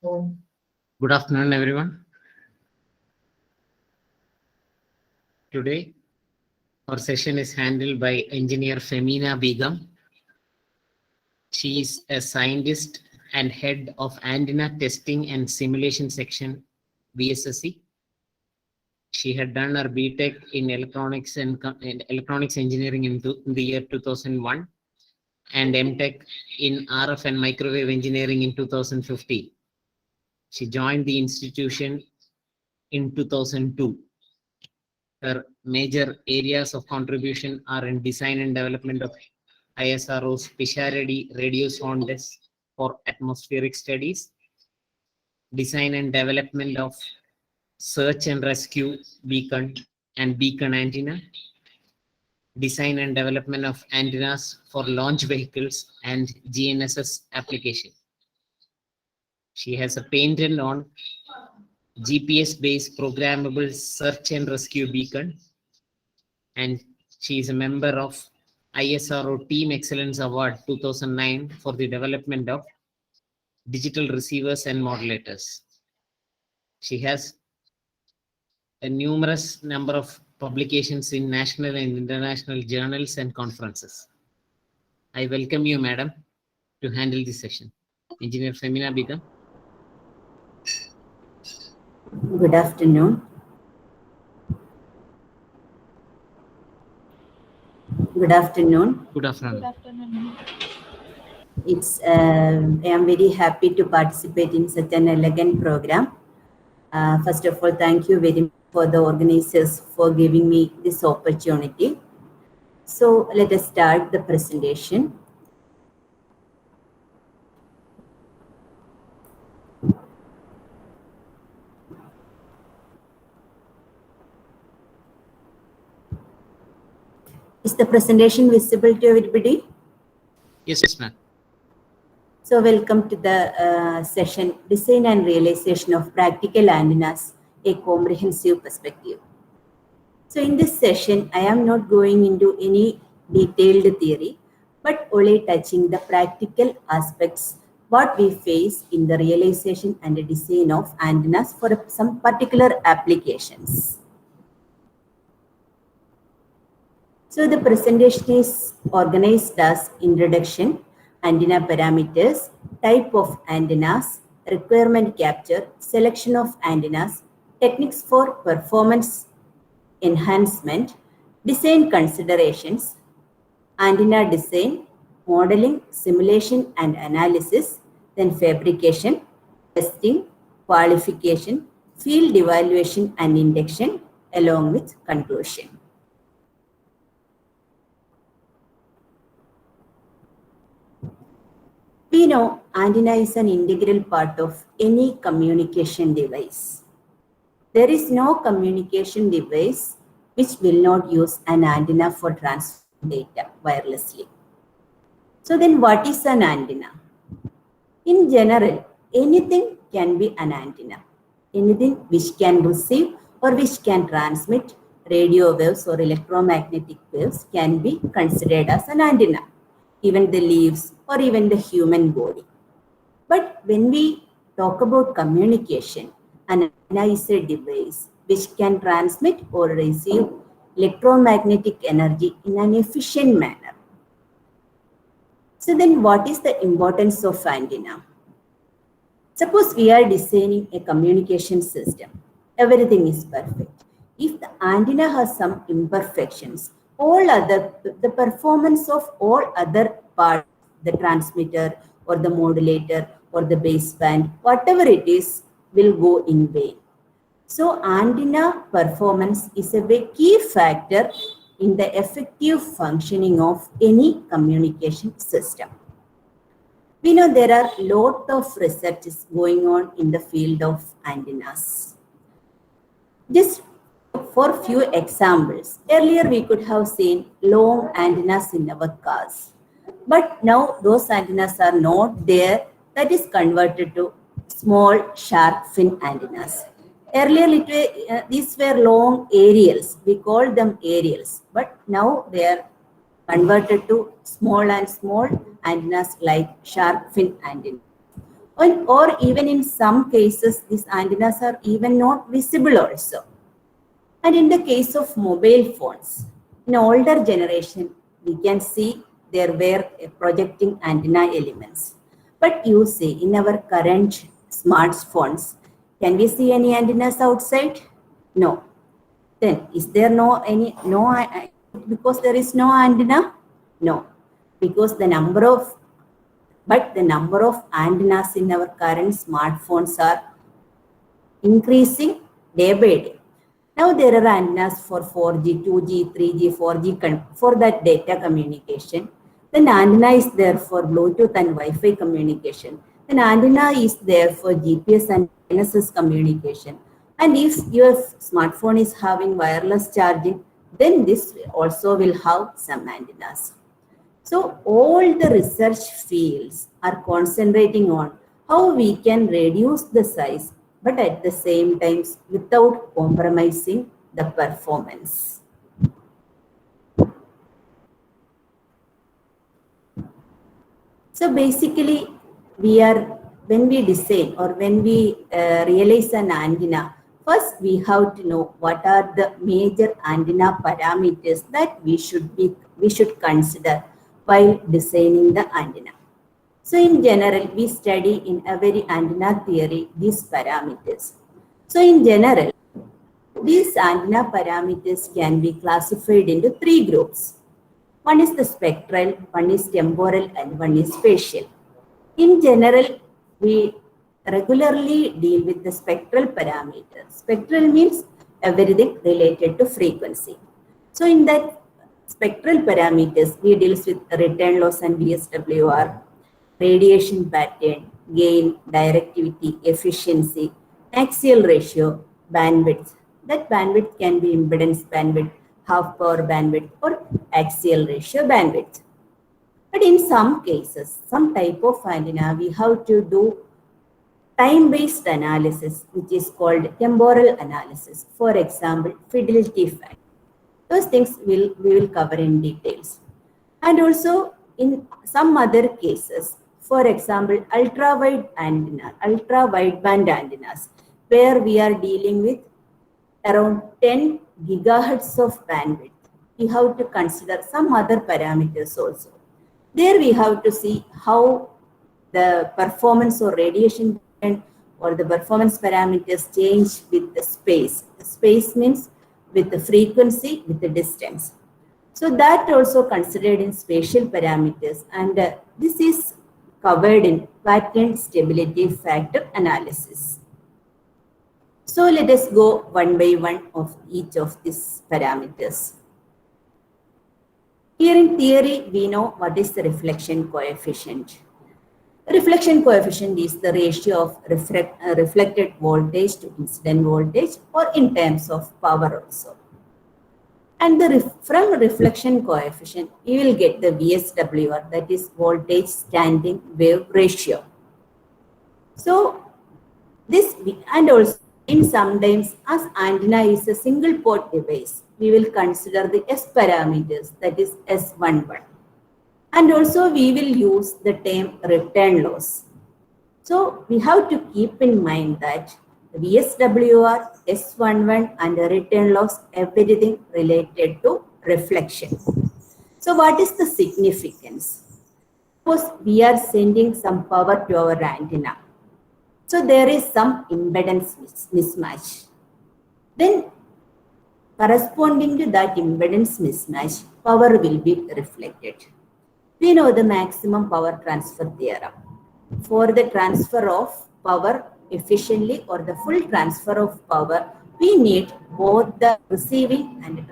Good afternoon, everyone. Today, our session is handled by Engineer Femina Begum. She is a scientist and head of Antenna Testing and Simulation Section, BSSC. She had done her BTech in Electronics and Electronics Engineering in the year 2001 and MTech in RF and Microwave Engineering in 2015. She joined the institution in 2002. Her major areas of contribution are in design and development of ISRO's Pisharedi radio sondes for atmospheric studies, design and development of search and rescue beacon and beacon antenna, design and development of antennas for launch vehicles and GNSS application. She has a patent on GPS-based programmable search and rescue beacon, and she is a member of ISRO Team Excellence Award 2009 for the development of digital receivers and modulators. She has a numerous number of publications in national and international journals and conferences. I welcome you, madam, to handle this session. Engineer Femina Begum. Good afternoon. Good afternoon. Good afternoon. Good afternoon. I am very happy to participate in such an elegant program. First of all, thank you very much for the organizers for giving me this opportunity. So let us start the presentation. Is the presentation visible to everybody? Yes, ma'am. So welcome to the session, Design and Realization of Practical Antennas, a Comprehensive Perspective. So in this session, I am not going into any detailed theory, but only touching the practical aspects what we face in the realization and the design of antennas for some particular applications. So the presentation is organized as introduction, antenna parameters, type of antennas, requirement capture, selection of antennas, techniques for performance enhancement, design considerations, antenna design, modeling, simulation and analysis, then fabrication, testing, qualification, field evaluation and induction, along with conclusion. We know antenna is an integral part of any communication device. There is no communication device which will not use an antenna for transferring data wirelessly. So then what is an antenna? In general, anything can be an antenna. Anything which can receive or which can transmit radio waves or electromagnetic waves can be considered as an antenna. Even the leaves or even the human body. But when we talk about communication, an antenna is a device which can transmit or receive electromagnetic energy in an efficient manner. So then what is the importance of antenna? Suppose we are designing a communication system. Everything is perfect. If the antenna has some imperfections, the performance of all other parts, the transmitter or the modulator or the baseband, whatever it is, will go in vain. So antenna performance is a very key factor in the effective functioning of any communication system. We know there are a lot of research going on in the field of antennas. Just for few examples, earlier we could have seen long antennas in our cars, but now those antennas are not there. That is converted to small sharp fin antennas. Earlier these were long aerials, we called them aerials, but now they are converted to small antennas like sharp fin antennas. or even in some cases, these antennas are even not visible also. And in the case of mobile phones, in older generation, we can see there were projecting antenna elements. But you see, in our current smartphones, can we see any antennas outside? No. Then, is there because there is no antenna? No. Because the number of antennas in our current smartphones are increasing day by day. Now there are antennas for 4G, 2G, 3G, 4G for that data communication. Then antenna is there for Bluetooth and Wi-Fi communication. Then antenna is there for GPS and NSS communication. And if your smartphone is having wireless charging, then this also will have some antennas. So all the research fields are concentrating on how we can reduce the size, but at the same time without compromising the performance. So basically, when we design or when we realize an antenna, first we have to know what are the major antenna parameters that we should consider while designing the antenna. So in general, we study in a very antenna theory these parameters. So in general, these antenna parameters can be classified into three groups. One is the spectral, one is temporal, and one is spatial. In general, we regularly deal with the spectral parameters. Spectral means everything related to frequency. So in that spectral parameters, we deal with return loss and VSWR, radiation pattern, gain, directivity, efficiency, axial ratio, bandwidth. That bandwidth can be impedance bandwidth, half power bandwidth, or axial ratio bandwidth. But in some cases, some type of antenna, we have to do time-based analysis, which is called temporal analysis. For example, fidelity factor. Those things we will cover in details. And also in some other cases, for example, ultra-wideband antennas, where we are dealing with around 10 gigahertz of bandwidth. We have to consider some other parameters also. There we have to see how the performance or radiation or the performance parameters change with the space. The space means with the frequency, with the distance. So that also considered in spatial parameters, and this is covered in pattern stability factor analysis. So let us go one by one of each of these parameters. Here in theory, we know what is the reflection coefficient. Reflection coefficient is the ratio of reflected voltage to incident voltage, or in terms of power also. And from reflection coefficient, you will get the VSWR, that is voltage standing wave ratio. So this, and also in sometimes as antenna is a single port device, we will consider the S parameters, that is S11. And also we will use the term return loss. So we have to keep in mind that the VSWR, S11 and the return loss, everything related to reflection. So what is the significance? Suppose we are sending some power to our antenna. So there is some impedance mismatch. Then corresponding to that impedance mismatch, power will be reflected. We know the maximum power transfer theorem. For the transfer of power efficiently or the full transfer of power, we need both the receiving and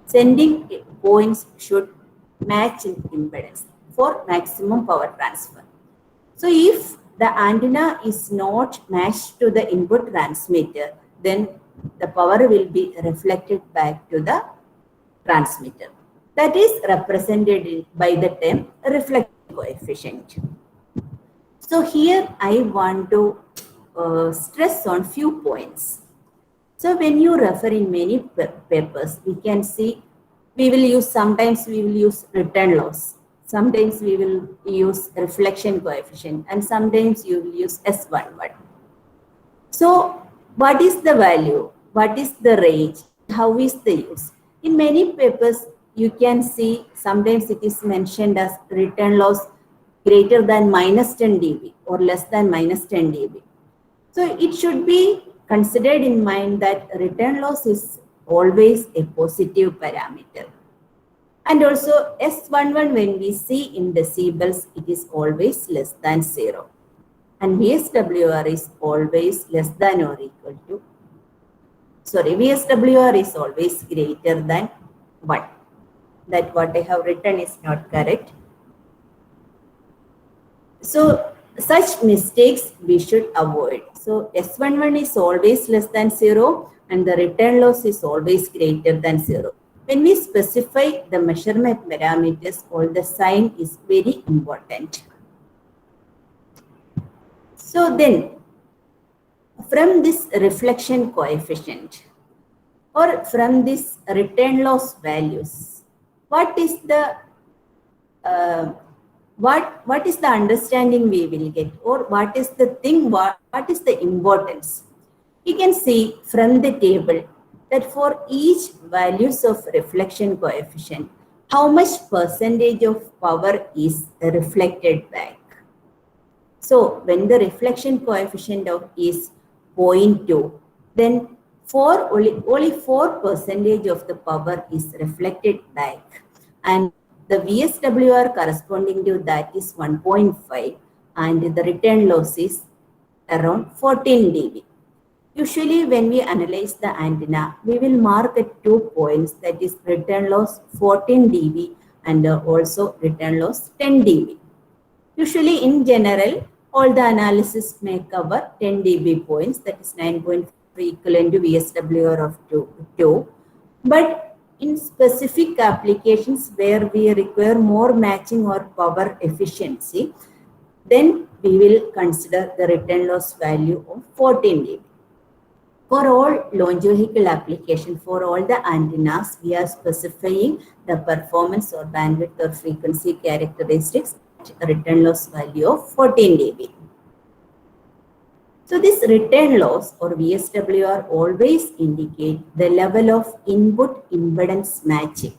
sending points should match in impedance for maximum power transfer. So if the antenna is not matched to the input transmitter, then the power will be reflected back to the transmitter. That is represented by the term reflection coefficient. So here I want to stress on few points. So when you refer in many papers, we can see sometimes we will use return loss. Sometimes we will use reflection coefficient and sometimes you will use S11. So what is the value? What is the range? How is the use? In many papers, you can see sometimes it is mentioned as return loss greater than minus 10 dB or less than minus 10 dB. So it should be considered in mind that return loss is always a positive parameter. And also S11 when we see in decibels, it is always less than 0. And VSWR is always less than or equal to, VSWR is always greater than 1. That what I have written is not correct. So such mistakes we should avoid. So S11 is always less than 0 and the return loss is always greater than 0. When we specify the measurement parameters, all the sign is very important. So then, from this reflection coefficient or from this return loss values, what is the what is the understanding we will get, or what is the thing, what is the importance? You can see from the table that for each values of reflection coefficient, how much percentage of power is reflected back. So when the reflection coefficient of is 0.2, then only 4% of the power is reflected back. And the VSWR corresponding to that is 1.5 and the return loss is around 14 dB. Usually when we analyze the antenna, we will mark at 2 points, that is return loss 14 dB and also return loss 10 dB. Usually in general, all the analysis may cover 10 dB points, that is 9.3 equivalent to VSWR of 2. But in specific applications where we require more matching or power efficiency, then we will consider the return loss value of 14 dB. For all longitudinal application, for all the antennas, we are specifying the performance or bandwidth or frequency characteristics at return loss value of 14 dB. So this return loss or VSWR always indicate the level of input impedance matching.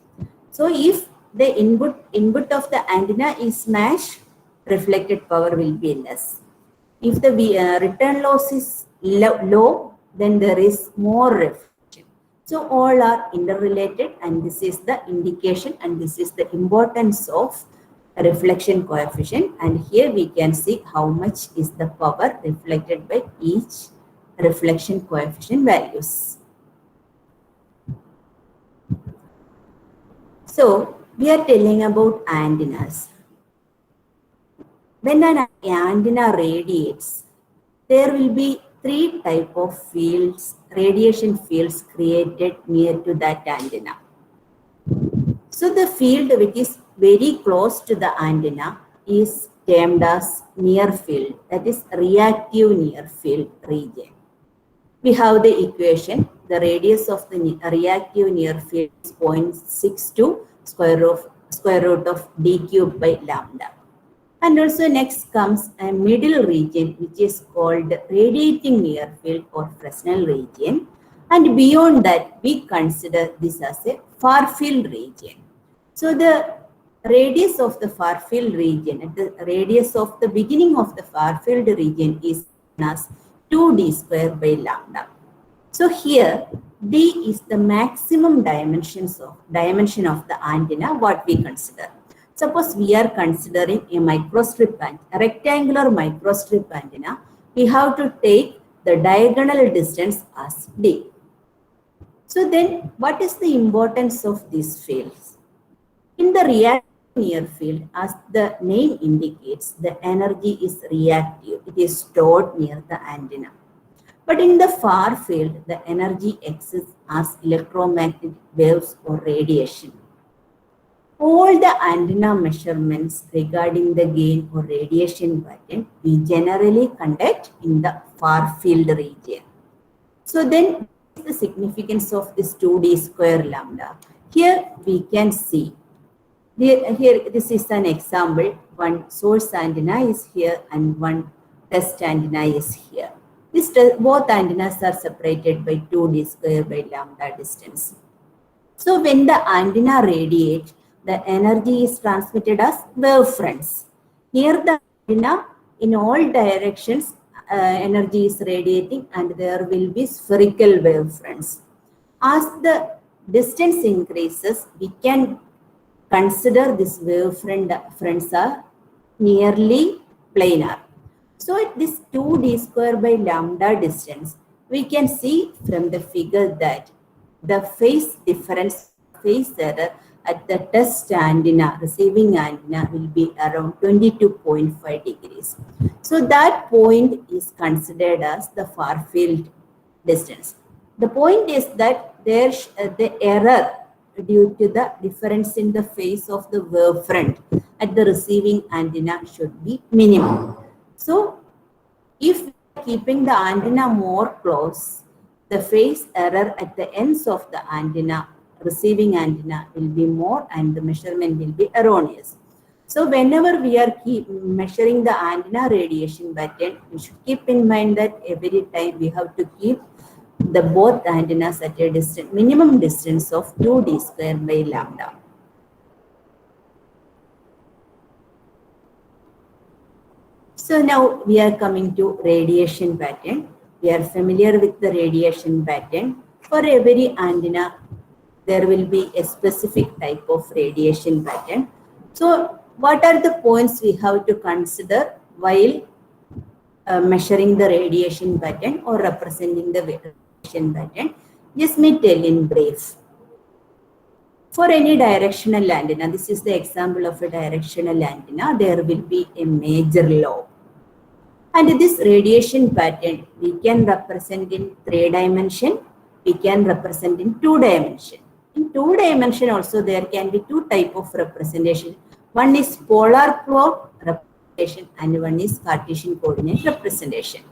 So if the input of the antenna is matched, reflected power will be less. If the return loss is low, then there is more reflection. So all are interrelated, and this is the indication and this is the importance of reflection coefficient. And here we can see how much is the power reflected by each reflection coefficient values. So we are telling about antennas. When an antenna radiates, there will be 3 types of fields, radiation fields created near to that antenna. So the field which is very close to the antenna is termed as near field, that is reactive near field region. We have the equation, the radius of the reactive near field is 0.62 square root of d cube by lambda. And also next comes a middle region which is called radiating near field or Fresnel region. And beyond that, we consider this as a far field region. So the radius of the far field region, at the radius of the beginning of the far field region is as 2d square by lambda. So here d is the maximum dimension of the antenna what we consider. Suppose we are considering a microstrip antenna, a rectangular microstrip antenna, we have to take the diagonal distance as d. So then what is the importance of these fields? In the reactive near field, as the name indicates, the energy is reactive. It is stored near the antenna. But in the far field, the energy exists as electromagnetic waves or radiation. All the antenna measurements regarding the gain or radiation pattern we generally conduct in the far field region. So then what is the significance of this 2d square lambda? Here we can see Here, this is an example. One source antenna is here and one test antenna is here. Both antennas are separated by 2d square by lambda distance. So when the antenna radiates, the energy is transmitted as wave fronts. Near the antenna, in all directions, energy is radiating and there will be spherical wave fronts. As the distance increases, we can consider this wave fronts are nearly planar. So at this 2d square by lambda distance, we can see from the figure that the phase difference, phase error at the test antenna, receiving antenna will be around 22.5 degrees. So that point is considered as the far field distance. The point is that the error due to the difference in the phase of the wave front at the receiving antenna should be minimum. So if we are keeping the antenna more close, the phase error at the ends of the antenna, receiving antenna, will be more and the measurement will be erroneous. So whenever we are measuring the antenna radiation pattern, we should keep in mind that every time we have to keep the both antennas at a distance, minimum distance of 2d square by lambda. So now we are coming to radiation pattern. We are familiar with the radiation pattern. For every antenna, there will be a specific type of radiation pattern. So what are the points we have to consider while measuring the radiation pattern or representing the radiation pattern? Just me tell in brief. For any directional antenna, this is the example of a directional antenna, there will be a major lobe. And this radiation pattern, we can represent in 3 dimension, we can represent in 2 dimension. In 2 dimension also, there can be 2 type of representation. One is polar plot representation and one is Cartesian coordinate representation.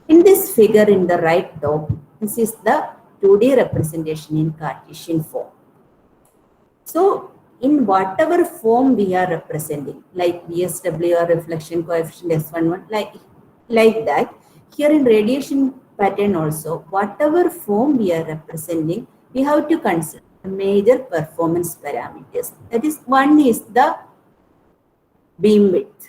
In this figure in the right top, this is the 2D representation in Cartesian form. So in whatever form we are representing, like VSWR reflection coefficient S11, like that, here in radiation pattern also, whatever form we are representing, we have to consider major performance parameters. That is, one is the beam width.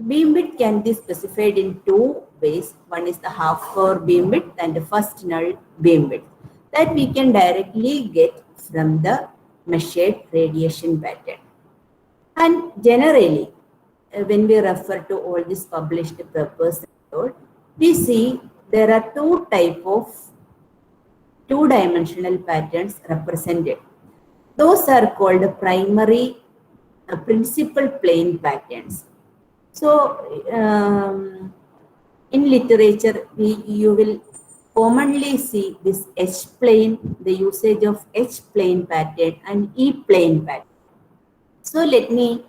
Beam width can be specified in 2 ways. One is the half power beam width and the first null beam width. That we can directly get from the measured radiation pattern. And generally, when we refer to all these published papers, we see there are 2 types of 2-dimensional patterns represented. Those are called primary principal plane patterns. So, in literature, you will commonly see this H-plane, the usage of H-plane pattern and E-plane pattern. So, let me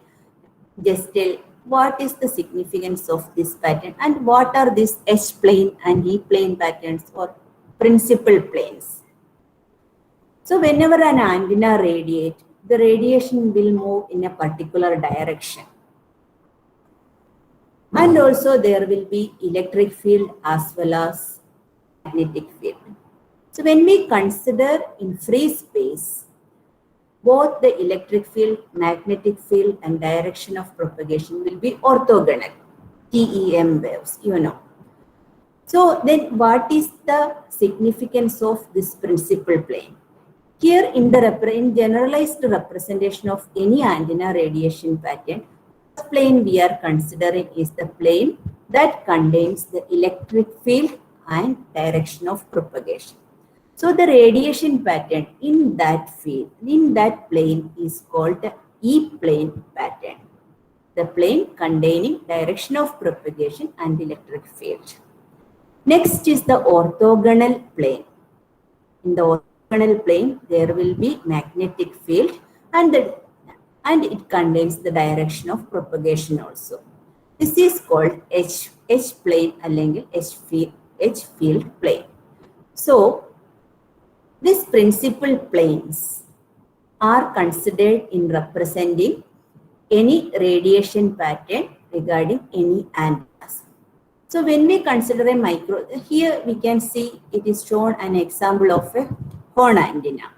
just tell what is the significance of this pattern and what are these H-plane and E-plane patterns or principal planes. So, whenever an antenna radiates, the radiation will move in a particular direction. And also there will be electric field as well as magnetic field. So when we consider in free space, both the electric field, magnetic field and direction of propagation will be orthogonal, TEM waves, you know. So then what is the significance of this principal plane? Here in the generalized representation of any antenna radiation pattern, the plane we are considering is the plane that contains the electric field and direction of propagation. So the radiation pattern in that field, in that plane is called the E-plane pattern. The plane containing direction of propagation and electric field. Next is the orthogonal plane. In the orthogonal plane, there will be magnetic field and it contains the direction of propagation also. This is called H-plane അല്ലെങ്കിൽ H-field plane. So, these principal planes are considered in representing any radiation pattern regarding any antennas. So when we consider a micro, here we can see it is shown an example of a horn antenna.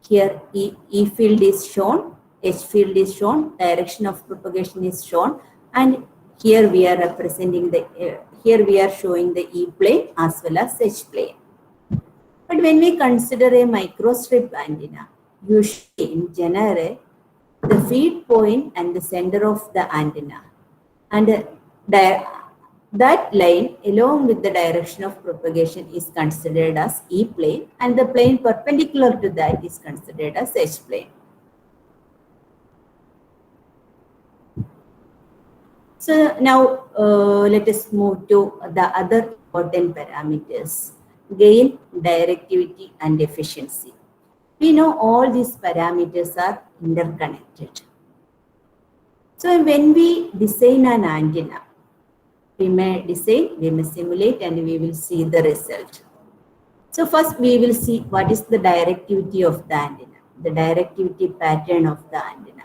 Here E field is shown, H field is shown, direction of propagation is shown, and here we are representing the, here we are showing the E plane as well as H plane. But when we consider a microstrip antenna, usually in general, the feed point and the center of the antenna, and that line along with the direction of propagation is considered as E plane, and the plane perpendicular to that is considered as H plane. So now let us move to the other important parameters: gain, directivity, and efficiency. We know all these parameters are interconnected. So when we design an antenna, we may design, we may simulate, and we will see the result. So first we will see what is the directivity of the antenna, the directivity pattern of the antenna.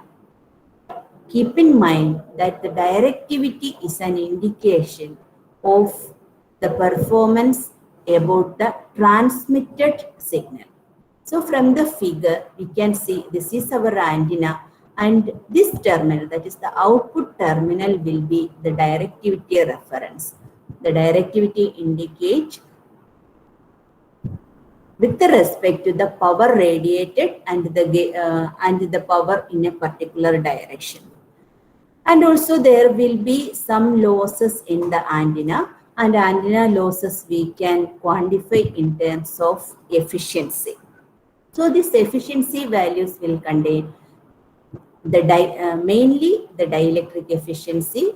Keep in mind that the directivity is an indication of the performance about the transmitted signal. So from the figure, we can see this is our antenna, and this terminal, that is the output terminal, will be the directivity reference. The directivity indicates with respect to the power radiated and the power in a particular direction. And also there will be some losses in the antenna, and antenna losses we can quantify in terms of efficiency. So these efficiency values will contain the mainly the dielectric efficiency,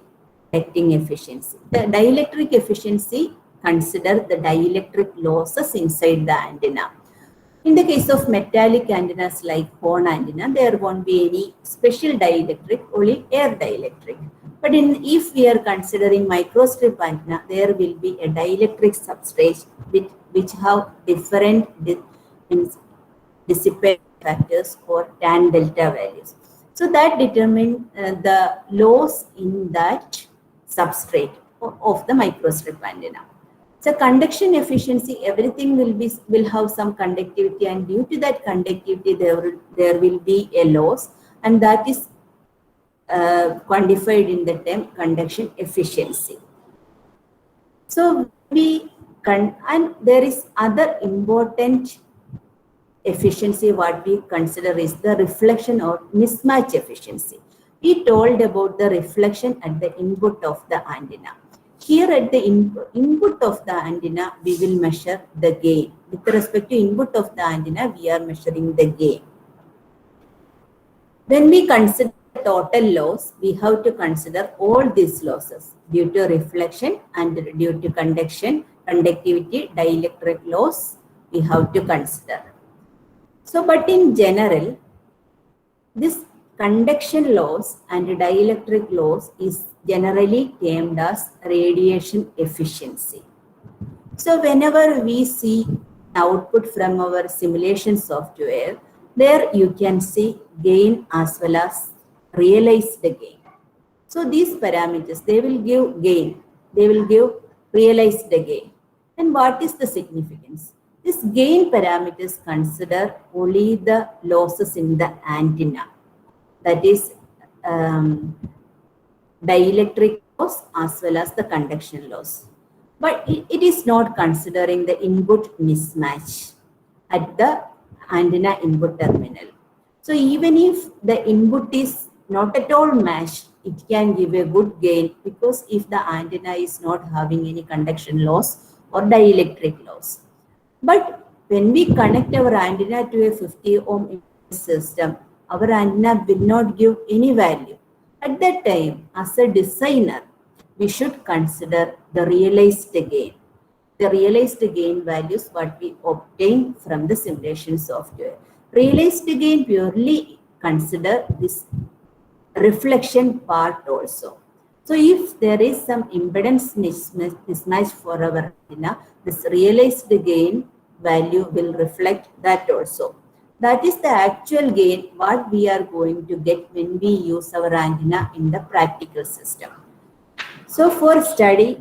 conducting efficiency. The dielectric efficiency consider the dielectric losses inside the antenna. In the case of metallic antennas like horn antenna, there won't be any special dielectric, only air dielectric. But if we are considering microstrip antenna, there will be a dielectric substrate which have different dissipation factors or tan delta values. So that determine the loss in that substrate of the microstrip antenna. So conduction efficiency, everything will have some conductivity, and due to that conductivity there will be a loss, and that is quantified in the term conduction efficiency. So and there is other important efficiency what we consider is the reflection or mismatch efficiency. We told about the reflection at the input of the antenna. Here at the input of the antenna, we will measure the gain. With respect to input of the antenna, we are measuring the gain. When we consider total loss, we have to consider all these losses due to reflection and due to conduction, conductivity, dielectric loss, we have to consider. So, but in general, this conduction loss and dielectric loss is generally termed as radiation efficiency. So whenever we see output from our simulation software, there you can see gain as well as realized gain. So these parameters, they will give gain, they will give realized gain. And what is the significance? This gain parameters consider only the losses in the antenna, that is dielectric loss as well as the conduction loss. But it is not considering the input mismatch at the antenna input terminal. So even if the input is not at all matched, it can give a good gain, because if the antenna is not having any conduction loss or dielectric loss. But when we connect our antenna to a 50 ohm system, our antenna will not give any value. At that time, as a designer, we should consider the realized gain. The realized gain values what we obtain from the simulation software. Realized gain purely consider this reflection part also. So if there is some impedance mismatch for our antenna, this realized gain value will reflect that also. That is the actual gain what we are going to get when we use our antenna in the practical system. So for study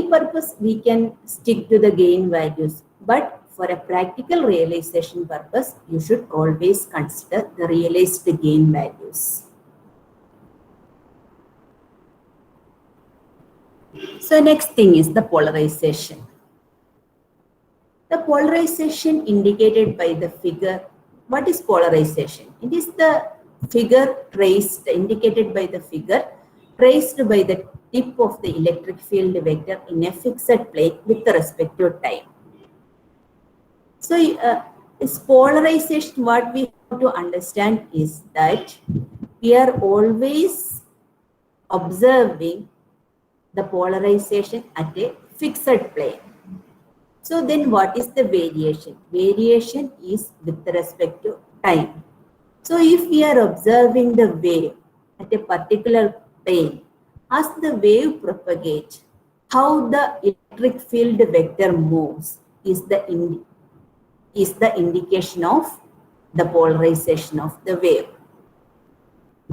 purpose, we can stick to the gain values. But for a practical realization purpose, you should always consider the realized gain values. So next thing is the polarization. The polarization indicated by the figure. What is polarization? It is the figure traced, indicated by the figure, traced by the tip of the electric field vector in a fixed plane with respect to time. So, this polarization, what we have to understand is that we are always observing the polarization at a fixed plane. So then what is the variation? Variation is with respect to time. So if we are observing the wave at a particular plane, as the wave propagates, how the electric field vector moves is the indication of the polarization of the wave.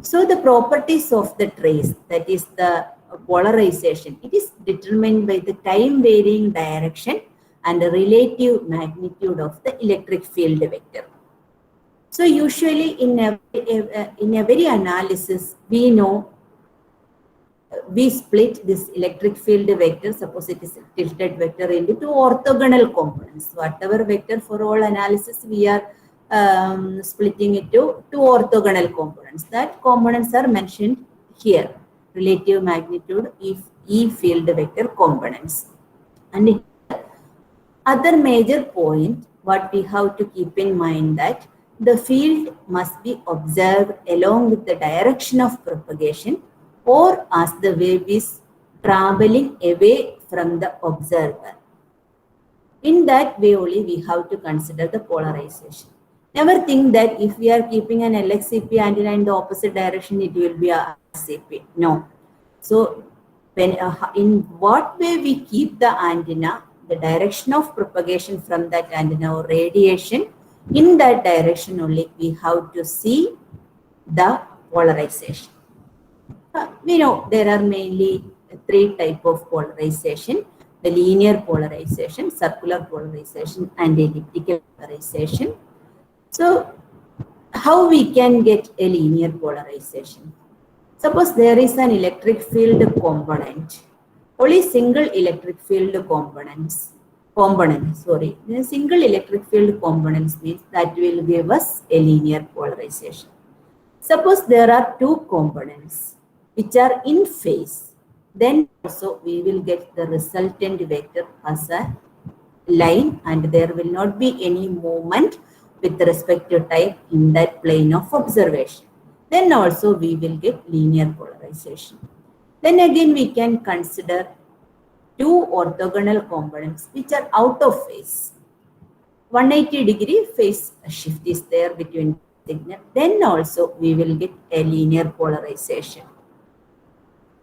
So the properties of the trace, that is the polarization, it is determined by the time varying direction and the relative magnitude of the electric field vector. So usually in every analysis, we know we split this electric field vector, suppose it is a tilted vector, into two orthogonal components. Whatever vector for all analysis, we are splitting it to two orthogonal components. That components are mentioned here, relative magnitude E field vector components. And other major point, what we have to keep in mind that the field must be observed along with the direction of propagation or as the wave is traveling away from the observer. In that way only we have to consider the polarization. Never think that if we are keeping an LXCP antenna in the opposite direction, it will be a RCP. No. So when in what way we keep the antenna, the direction of propagation from that antenna or radiation, in that direction only we have to see the polarization. We know there are mainly three types of polarization: the linear polarization, circular polarization, and elliptical polarization. So how we can get a linear polarization? Suppose there is an electric field component, only single electric field the single electric field components means that will give us a linear polarization. Suppose there are two components which are in phase, then also we will get the resultant vector as a line, and there will not be any movement with respect to time in that plane of observation. Then also we will get linear polarization. Then again we can consider two orthogonal components which are out of phase. 180-degree phase shift is there between signal. Then also we will get a linear polarization.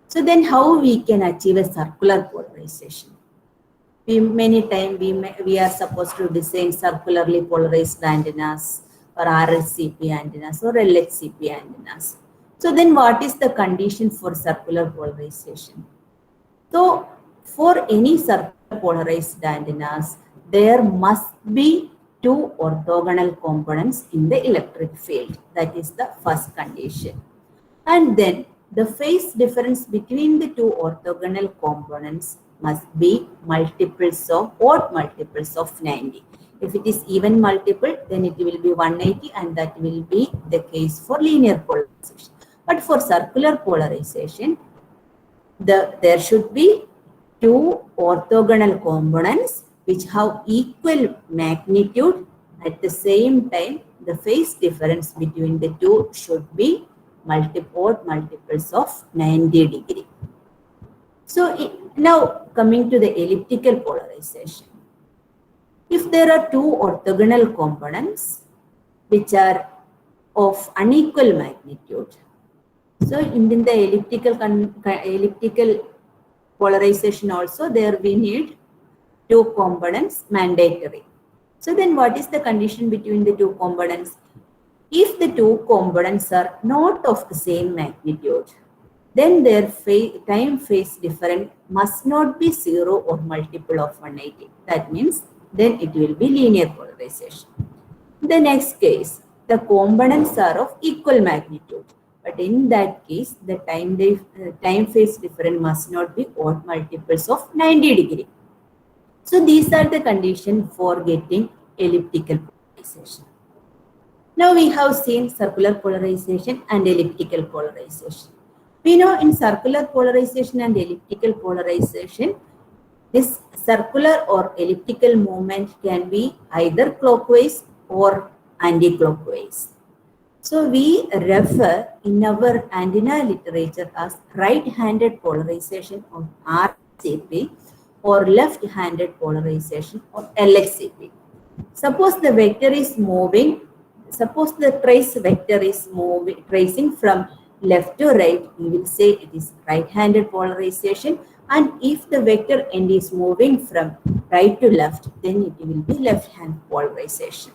So then how we can achieve a circular polarization? Many times we are supposed to design circularly polarized antennas or RLCP antennas or LHCP antennas. So then what is the condition for circular polarization? So for any circular polarized antennas, there must be two orthogonal components in the electric field. That is the first condition. And then the phase difference between the two orthogonal components must be multiples of odd multiples of 90. If it is even multiple, then it will be 180, and that will be the case for linear polarization. But for circular polarization, there should be two orthogonal components which have equal magnitude. At the same time, the phase difference between the two should be odd multiples of 90 degree. So now coming to the elliptical polarization. If there are two orthogonal components which are of unequal magnitude, so in the elliptical polarization also, there we need two components mandatory. So then what is the condition between the two components? If the two components are not of the same magnitude, then their time phase difference must not be 0 or multiple of 180. That means then it will be linear polarization. The next case, the components are of equal magnitude. But in that case, the time phase difference must not be odd multiples of 90 degree. So these are the conditions for getting elliptical polarization. Now we have seen circular polarization and elliptical polarization. We know in circular polarization and elliptical polarization, this circular or elliptical movement can be either clockwise or anti-clockwise. So we refer in our antenna literature as right-handed polarization or RCP or left-handed polarization or LHCP. Suppose the vector is moving, suppose the trace vector is moving, tracing from left to right, we will say it is right-handed polarization. And if the vector end is moving from right to left, then it will be left-hand polarization.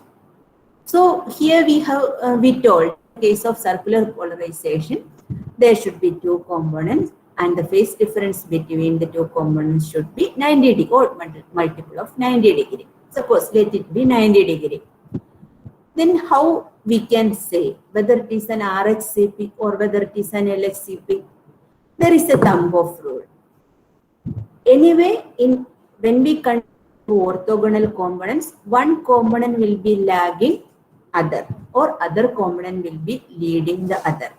So here we have, we told in case of circular polarization, there should be two components and the phase difference between the two components should be 90 degree or multiple of 90 degree. Suppose let it be 90 degree. Then how we can say whether it is an RHCP or whether it is an LHCP? There is a thumb of rule. Anyway, when we consider orthogonal components, one component will be lagging other or other component will be leading the other.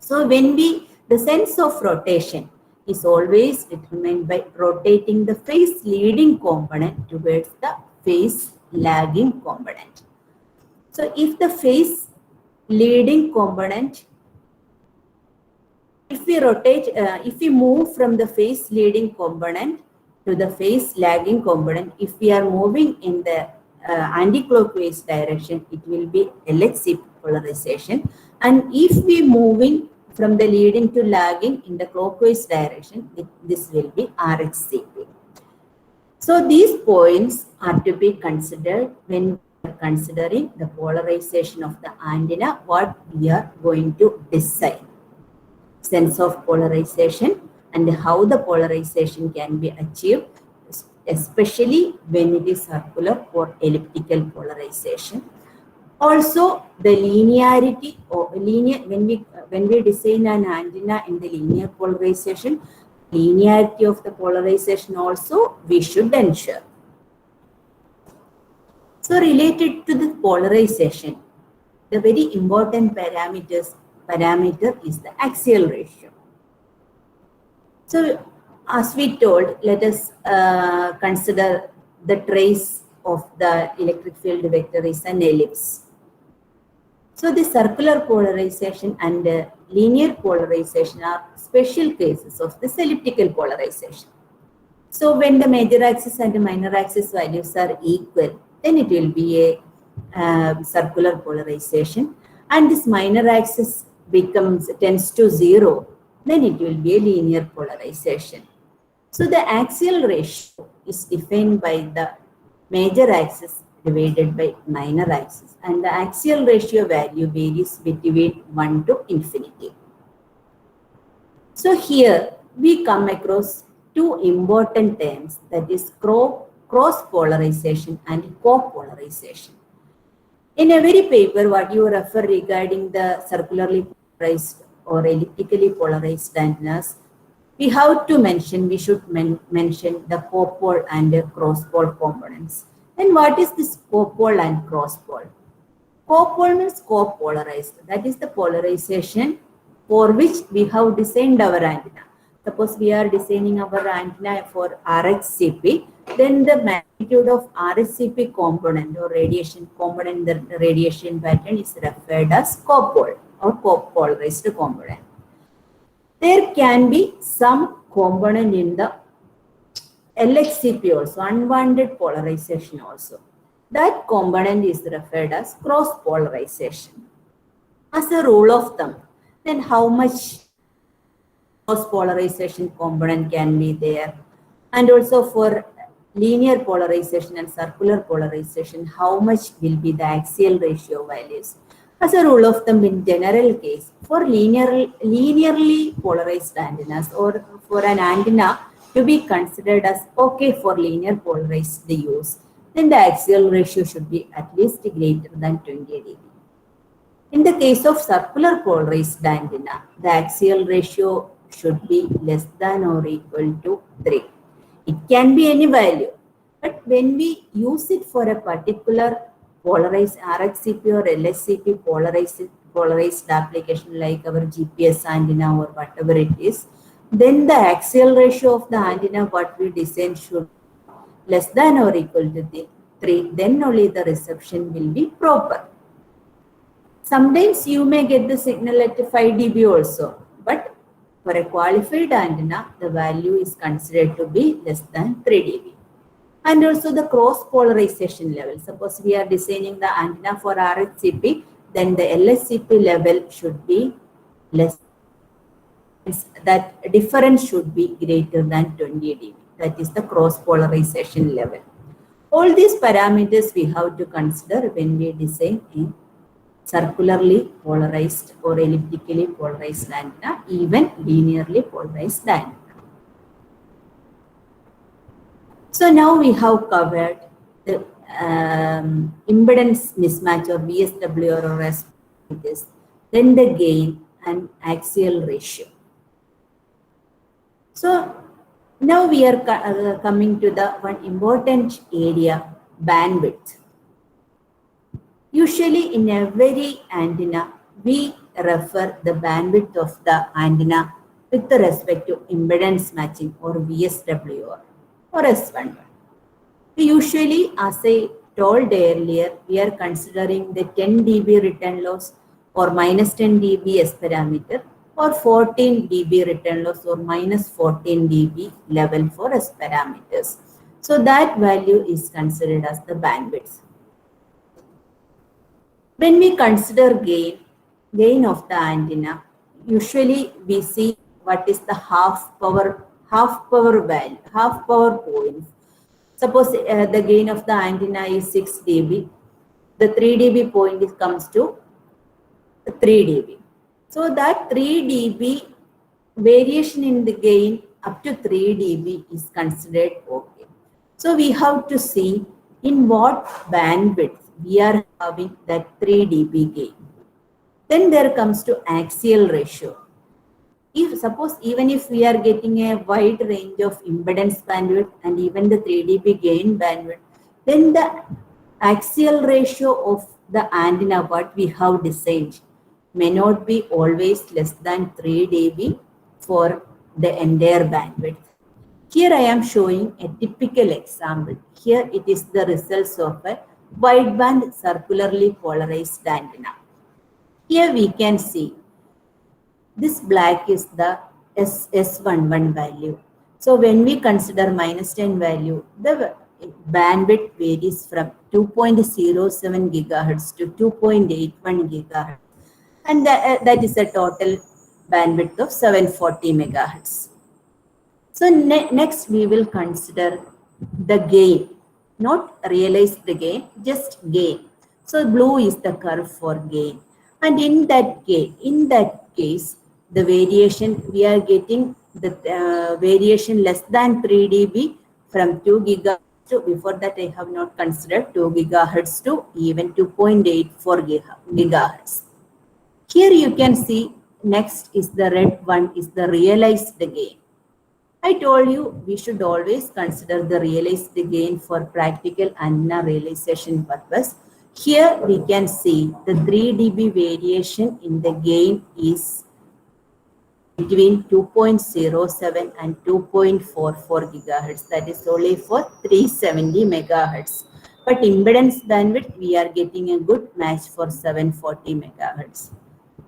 So when the sense of rotation is always determined by rotating the phase leading component towards the phase lagging component. So if the phase leading component, if we move from the phase leading component to the phase lagging component, if we are moving in the anti-clockwise direction, it will be LHCP polarization. And if we moving from the leading to lagging in the clockwise direction, this will be RHCP. So these points are to be considered when we are considering the polarization of the antenna, what we are going to decide. Sense of polarization and how the polarization can be achieved, especially when it is circular or elliptical polarization. Also, the linearity or when we design an antenna in the linear polarization, linearity of the polarization also we should ensure. So related to the polarization, the very important parameter is the axial ratio. So as we told, let us consider the trace of the electric field vector is an ellipse. So the circular polarization and linear polarization are special cases of this elliptical polarization. So when the major axis and the minor axis values are equal, then it will be a circular polarization, and this minor axis tends to 0, then it will be a linear polarization. So the axial ratio is defined by the major axis divided by minor axis, and the axial ratio value varies between 1 to infinity. So here we come across two important terms, that is cross polarization and copolarization. In every paper, what you refer regarding the circularly polarized or elliptically polarized antennas, we should mention the copole and the cross-pole components. And what is this copole and cross-pole? Copole means co-polarized. That is the polarization for which we have designed our antenna. Suppose we are designing our antenna for RHCP, then the magnitude of RHCP component or radiation component, the radiation pattern is referred as copole or co-polarized component. There can be some component in the LHCP also, unwanted polarization also. That component is referred as cross polarization. As a rule of thumb, then how much cross polarization component can be there? And also for linear polarization and circular polarization, how much will be the axial ratio values? As a rule of thumb, in general case, for linearly polarized antennas or for an antenna to be considered as okay for linear polarized use, then the axial ratio should be at least greater than 20 dB. In the case of circular polarized antenna, the axial ratio should be less than or equal to 3. It can be any value, but when we use it for a particular polarized RHCP or LHCP polarized application like our GPS antenna or whatever it is, then the axial ratio of the antenna what we design should be less than or equal to 3. Then only the reception will be proper. Sometimes you may get the signal at 5 dB also, but for a qualified antenna, the value is considered to be less than 3 dB. And also the cross polarization level. Suppose we are designing the antenna for RHCP, then the LHCP level should be less. That difference should be greater than 20 dB. That is the cross polarization level. All these parameters we have to consider when we design a circularly polarized or elliptically polarized antenna, even linearly polarized antenna. So now we have covered the impedance mismatch or VSWR or S parameters, then the gain and axial ratio. So now we are coming to the one important area, bandwidth. Usually in every antenna, we refer the bandwidth of the antenna with respect to impedance matching or VSWR or S11. Usually, as I told earlier, we are considering the 10 dB return loss or minus 10 dB S parameter or 14 dB return loss or minus 14 dB level for S parameters. So that value is considered as the bandwidth. When we consider gain of the antenna, usually we see what is the half power value, half power points. Suppose the gain of the antenna is 6 dB, the 3 dB point comes to 3 dB. So that 3 dB variation in the gain up to 3 dB is considered okay. So we have to see in what bandwidth we are having that 3 dB gain. Then there comes to axial ratio. If suppose even if we are getting a wide range of impedance bandwidth and even the 3 dB gain bandwidth, then the axial ratio of the antenna what we have designed may not be always less than 3 dB for the entire bandwidth. Here I am showing a typical example. Here it is the results of a wideband circularly polarized antenna. Here we can see this black is the S11 value. So when we consider minus 10 value, the bandwidth varies from 2.07 gigahertz to 2.81 gigahertz. And that is a total bandwidth of 740 megahertz. So next we will consider the gain, not realize the gain, just gain. So blue is the curve for gain. And in that case, the variation, we are getting the variation less than 3 dB from 2 gigahertz to, before that I have not considered 2 gigahertz to even 2.84 gigahertz. Here you can see next is the red one is the realized gain. I told you we should always consider the realized gain for practical antenna realization purpose. Here we can see the 3 dB variation in the gain is between 2.07 and 2.44 gigahertz. That is only for 370 megahertz. But impedance bandwidth, we are getting a good match for 740 megahertz.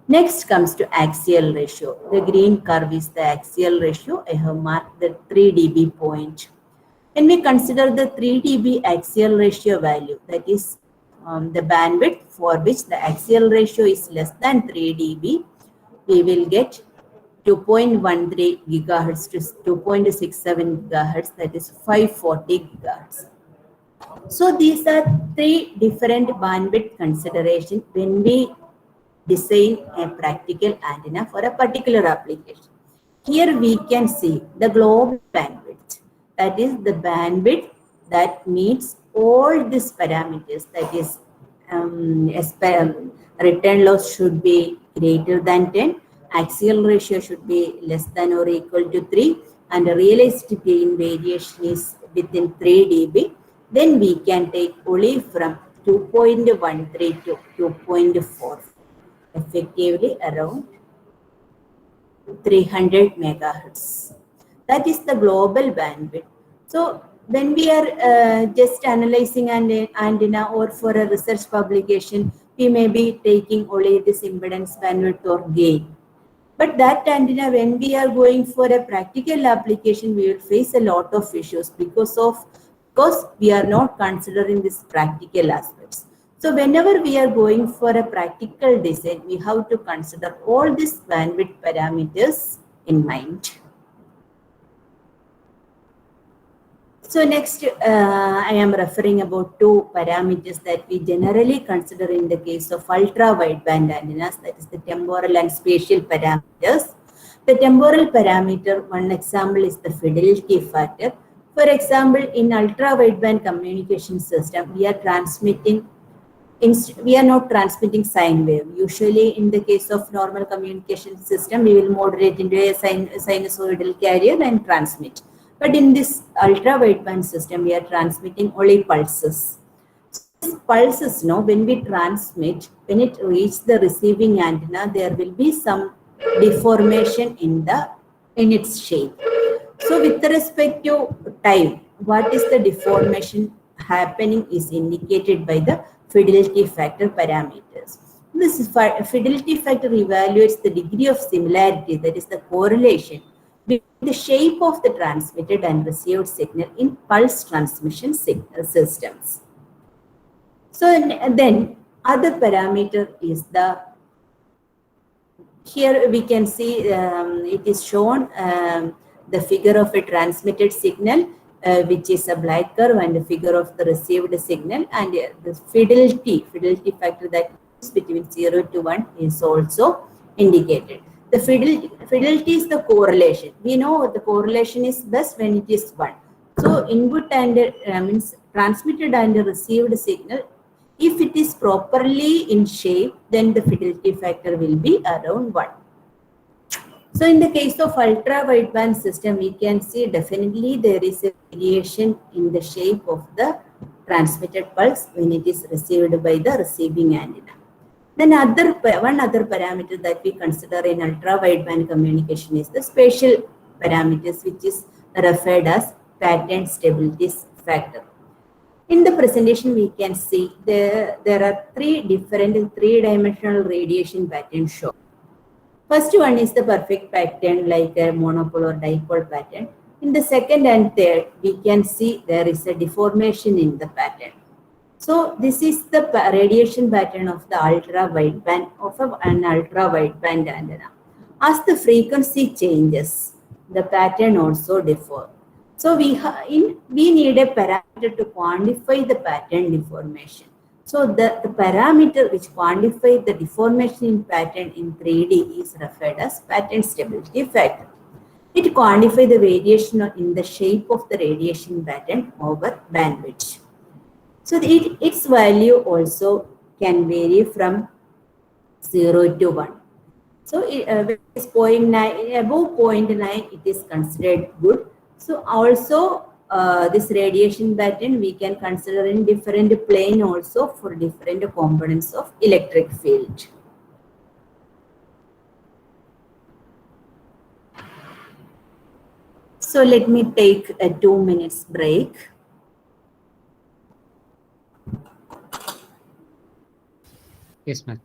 Next comes to axial ratio. The green curve is the axial ratio. I have marked the 3 dB point. When we consider the 3 dB axial ratio value, that is the bandwidth for which the axial ratio is less than 3 dB, we will get 2.13 gigahertz to 2.67 gigahertz, that is 540 gigahertz. So these are three different bandwidth considerations when we design a practical antenna for a particular application. Here we can see the global bandwidth, that is the bandwidth that meets all these parameters, that is return loss should be greater than 10, axial ratio should be less than or equal to 3, and the realized gain variation is within 3 dB. Then we can take only from 2.13 to 2.4, effectively around 300 megahertz. That is the global bandwidth. So when we are just analyzing an antenna or for a research publication, we may be taking only this impedance bandwidth or gain. But that antenna, when we are going for a practical application, we will face a lot of issues because we are not considering these practical aspects. So whenever we are going for a practical design, we have to consider all these bandwidth parameters in mind. So next, I am referring about two parameters that we generally consider in the case of ultra-wideband antennas, that is the temporal and spatial parameters. The temporal parameter, one example is the fidelity factor. For example, in ultra-wideband communication system, we are not transmitting sine wave. Usually in the case of normal communication system, we will modulate into a sinusoidal carrier and transmit. But in this ultra wideband system, we are transmitting only pulses. So these pulses, when we transmit, when it reaches the receiving antenna, there will be some deformation in its shape. So with respect to time, what is the deformation happening is indicated by the fidelity factor parameters. This fidelity factor evaluates the degree of similarity, that is the correlation between the shape of the transmitted and received signal in pulse transmission systems. So then other parameter is here we can see it is shown the figure of a transmitted signal, which is a black curve, and the figure of the received signal, and the fidelity factor that is between 0 to 1 is also indicated. The fidelity is the correlation. We know the correlation is best when it is 1. So input and means transmitted and received signal, if it is properly in shape, then the fidelity factor will be around 1. So in the case of ultra wideband system, we can see definitely there is a variation in the shape of the transmitted pulse when it is received by the receiving antenna. Then one other parameter that we consider in ultra wideband communication is the spatial parameters, which is referred as pattern stability factor. In the presentation, we can see there are three different three-dimensional radiation patterns shown. First one is the perfect pattern, like a monopole or dipole pattern. In the second and third, we can see there is a deformation in the pattern. So this is the radiation pattern of the ultra wideband of an ultra wideband antenna. As the frequency changes, the pattern also differs. So we need a parameter to quantify the pattern deformation. So the parameter which quantifies the deformation in pattern in 3D is referred as pattern stability factor. It quantifies the variation in the shape of the radiation pattern over bandwidth. So its value also can vary from 0 to 1. So when it is 0.9, above 0.9, it is considered good. So also this radiation pattern we can consider in different plane also for different components of electric field. So let me take a 2 minutes break. Yes, ma'am.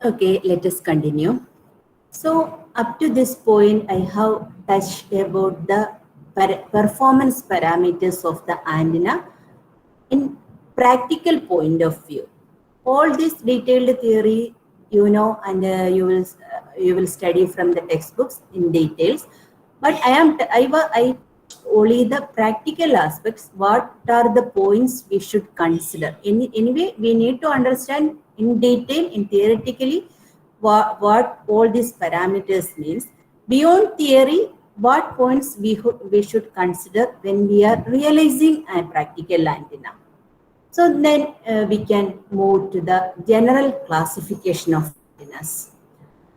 Okay, let us continue. So up to this point, I have touched about the performance parameters of the antenna in practical point of view. All this detailed theory, you know, and you will study from the textbooks in details. But I only the practical aspects. What are the points we should consider? Anyway, we need to understand in detail, in theoretically, what all these parameters means. Beyond theory, what points we should consider when we are realizing a practical antenna. So then we can move to the general classification of antennas.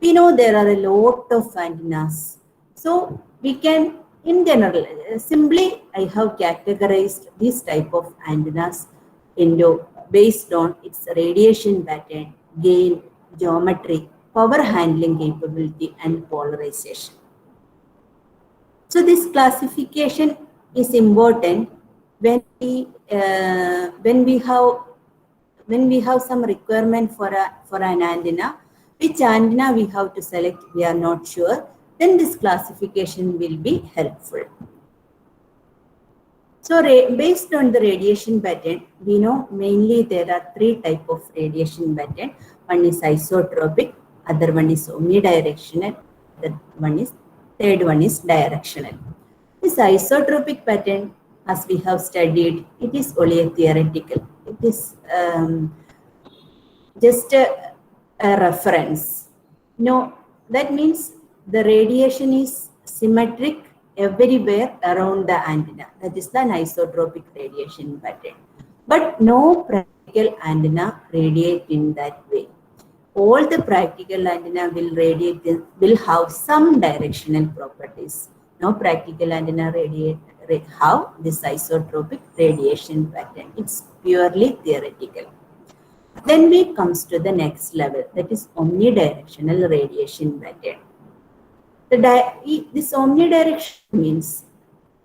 We know there are a lot of antennas. So we can, in general, simply I have categorized this type of antennas into based on its radiation pattern, gain, geometry, power handling capability, and polarization. So this classification is important when we have some requirement for an antenna. Which antenna we have to select, we are not sure. Then this classification will be helpful. So based on the radiation pattern, we know mainly there are three types of radiation pattern. One is isotropic, other one is omnidirectional, third one is directional. This isotropic pattern, as we have studied, it is only a theoretical. It is just a reference. No, that means the radiation is symmetric everywhere around the antenna. That is the isotropic radiation pattern. But no practical antenna radiate in that way. All the practical antenna will have some directional properties. No practical antenna have this isotropic radiation pattern. It's purely theoretical. Then we comes to the next level, that is omnidirectional radiation pattern. This omnidirectional means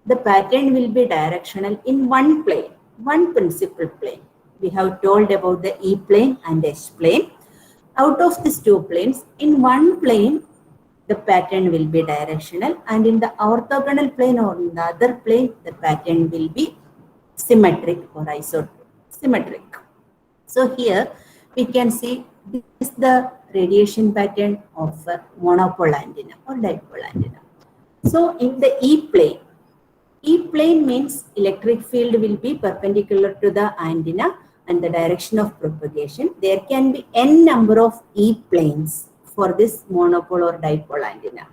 the pattern will be directional in one plane, one principal plane. We have told about the E plane and H plane. Out of these two planes, in one plane, the pattern will be directional, and in the orthogonal plane or in the other plane, the pattern will be symmetric or symmetric. So here we can see this is the radiation pattern of a monopole antenna or dipole antenna. So in the E plane means electric field will be perpendicular to the antenna and the direction of propagation. There can be n number of E planes for this monopole or dipole antenna.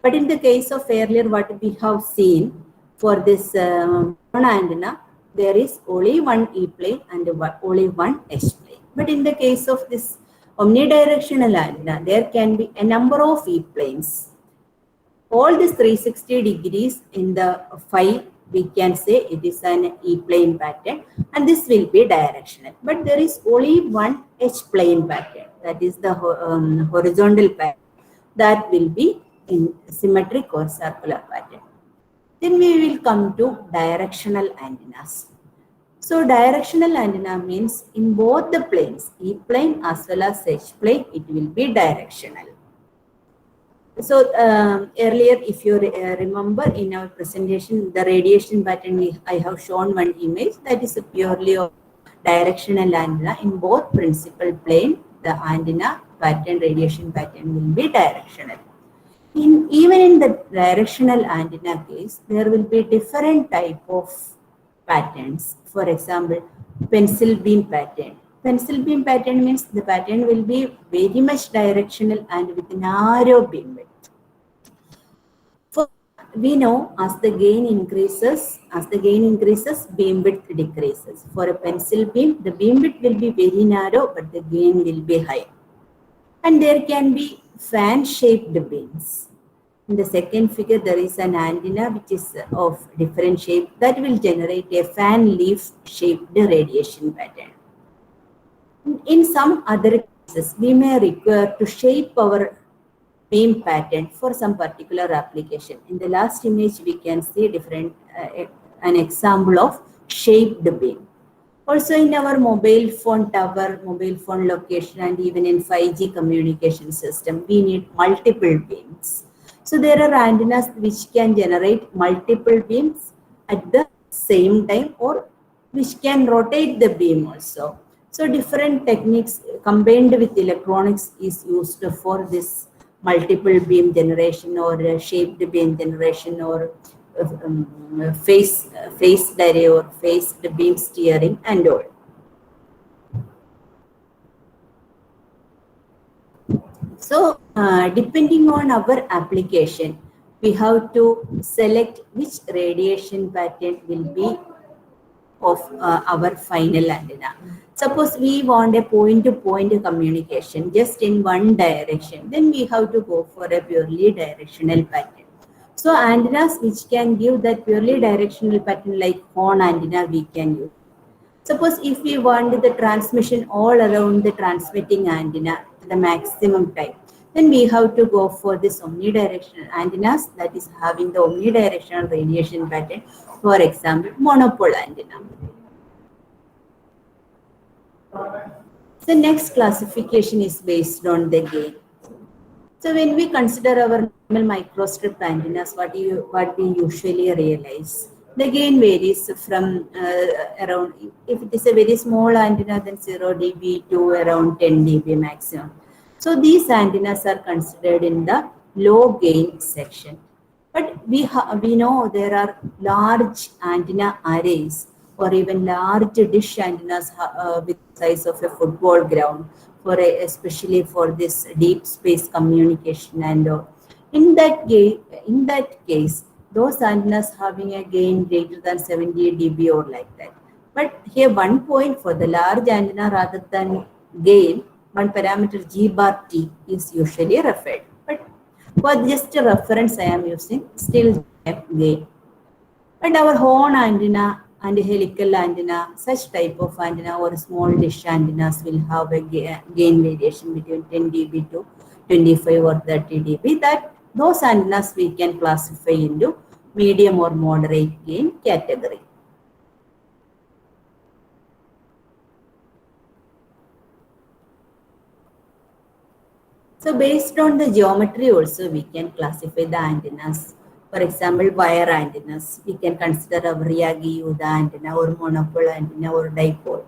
But in the case of earlier what we have seen for this mono antenna, there is only one E plane and only one H plane. But in the case of this omnidirectional antenna, there can be a number of E planes. All these 360 degrees in the phi, we can say it is an E plane pattern, and this will be directional. But there is only one H plane pattern, that is the horizontal pattern, that will be in symmetric or circular pattern. Then we will come to directional antennas. So directional antenna means in both the planes, E plane as well as H plane, it will be directional. So earlier, if you remember in our presentation, the radiation pattern, I have shown one image that is purely of directional antenna. In both principal plane, the antenna pattern, radiation pattern will be directional. Even in the directional antenna case, there will be different type of patterns. For example, pencil beam pattern. Pencil beam pattern means the pattern will be very much directional and with narrow beam width. We know as the gain increases, beam width decreases. For a pencil beam, the beam width will be very narrow, but the gain will be high. And there can be fan-shaped beams. In the second figure, there is an antenna which is of different shape that will generate a fan leaf-shaped radiation pattern. In some other cases, we may require to shape our beam pattern for some particular application. In the last image, we can see different an example of shaped beam. Also in our mobile phone tower, mobile phone location, and even in 5G communication system, we need multiple beams. So there are antennas which can generate multiple beams at the same time, or which can rotate the beam also. So different techniques combined with electronics is used for this multiple beam generation, or shaped beam generation, or phased array or phased beam steering and all. So depending on our application, we have to select which radiation pattern will be of our final antenna. Suppose we want a point-to-point communication just in one direction, then we have to go for a purely directional pattern. So antennas which can give that purely directional pattern, like horn antenna, we can use. Suppose if we want the transmission all around the transmitting antenna to the maximum time, then we have to go for this omnidirectional antennas, that is having the omnidirectional radiation pattern. For example, monopole antenna. The next classification is based on the gain. So when we consider our normal microstrip antennas, what we usually realize, the gain varies from around, if it is a very small antenna, then 0 dB to around 10 dB maximum. So these antennas are considered in the low gain section. But we know there are large antenna arrays, or even large dish antennas with the size of a football ground, especially for this deep space communication. And in that case, those antennas having a gain greater than 70 dB or like that. But here one point for the large antenna, rather than gain, one parameter G bar T is usually referred. But for just a reference I am using still gain. And our horn antenna and helical antenna, such type of antenna or small dish antennas will have a gain variation between 10 dB to 25 or 30 dB. That those antennas we can classify into medium or moderate gain category. So based on the geometry also, we can classify the antennas. For example, wire antennas, we can consider a Ryagi-Yuda antenna or monopole antenna or dipole.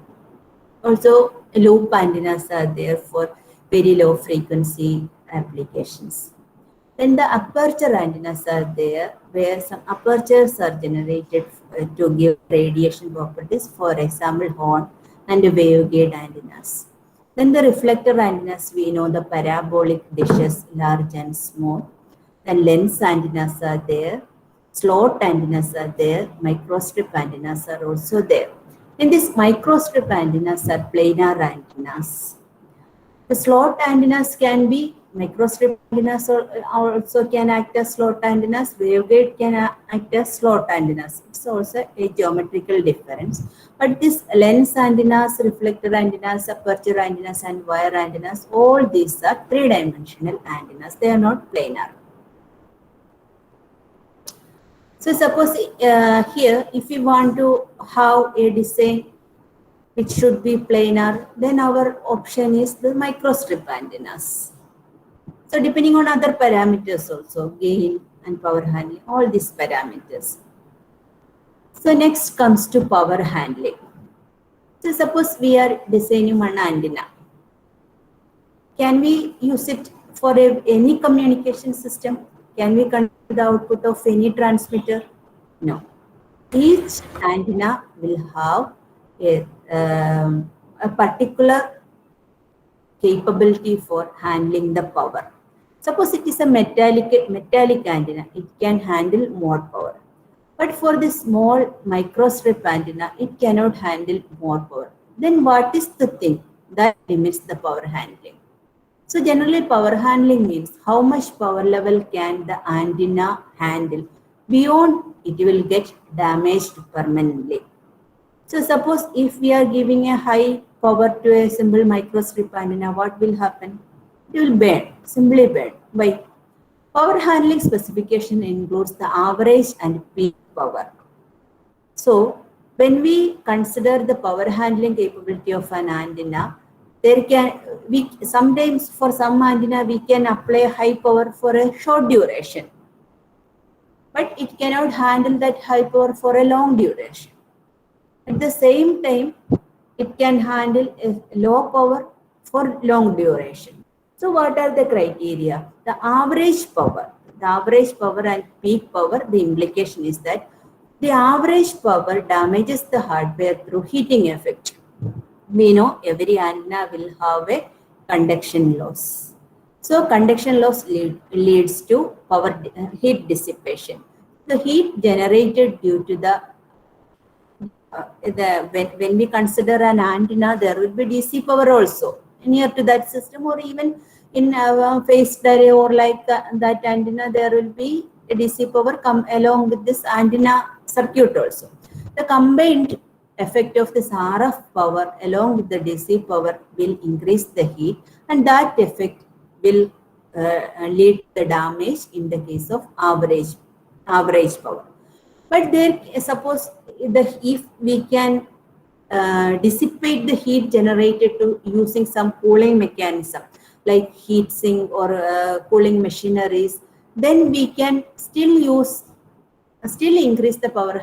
Also, loop antennas are there for very low frequency applications. Then the aperture antennas are there, where some apertures are generated to give radiation properties, for example, horn and waveguide antennas. Then the reflector antennas, we know the parabolic dishes, large and small. Then lens antennas are there, slot antennas are there, microstrip antennas are also there. And these microstrip antennas are planar antennas. The slot antennas can be microstrip antennas, or also can act as slot antennas. Waveguide can act as slot antennas. It's also a geometrical difference. But this lens antennas, reflector antennas, aperture antennas, and wire antennas, all these are three-dimensional antennas. They are not planar. So suppose here, if we want to have a design which should be planar, then our option is the microstrip antennas. So depending on other parameters also, gain and power handling, all these parameters. So next comes to power handling. So suppose we are designing one antenna. Can we use it for any communication system? Can we control the output of any transmitter? No. Each antenna will have a particular capability for handling the power. Suppose it is a metallic antenna, it can handle more power. But for the small microstrip antenna, it cannot handle more power. Then what is the thing that limits the power handling? So generally power handling means how much power level can the antenna handle. Beyond, it will get damaged permanently. So suppose if we are giving a high power to a simple microstrip antenna, what will happen? It will burn, simply burn. Why? Power handling specification includes the average and peak power. So When we consider the power handling capability of an antenna, sometimes for some antenna we can apply high power for a short duration, but it cannot handle that high power for a long duration. At the same time, it can handle a low power for long duration. So what are the criteria? The average power and peak power, the implication is that the average power damages the hardware through heating effect. We know every antenna will have a conduction loss. So conduction loss leads to heat dissipation. The heat generated due to when we consider an antenna, there will be DC power also near to that system, or even in phased array or like that antenna, there will be a DC power come along with this antenna circuit also. The combined effect of this RF power along with the DC power will increase the heat, and that effect will lead to the damage in the case of average power. But there, suppose if we can dissipate the heat generated to using some cooling mechanism like heat sink or cooling machineries, then we can still increase the power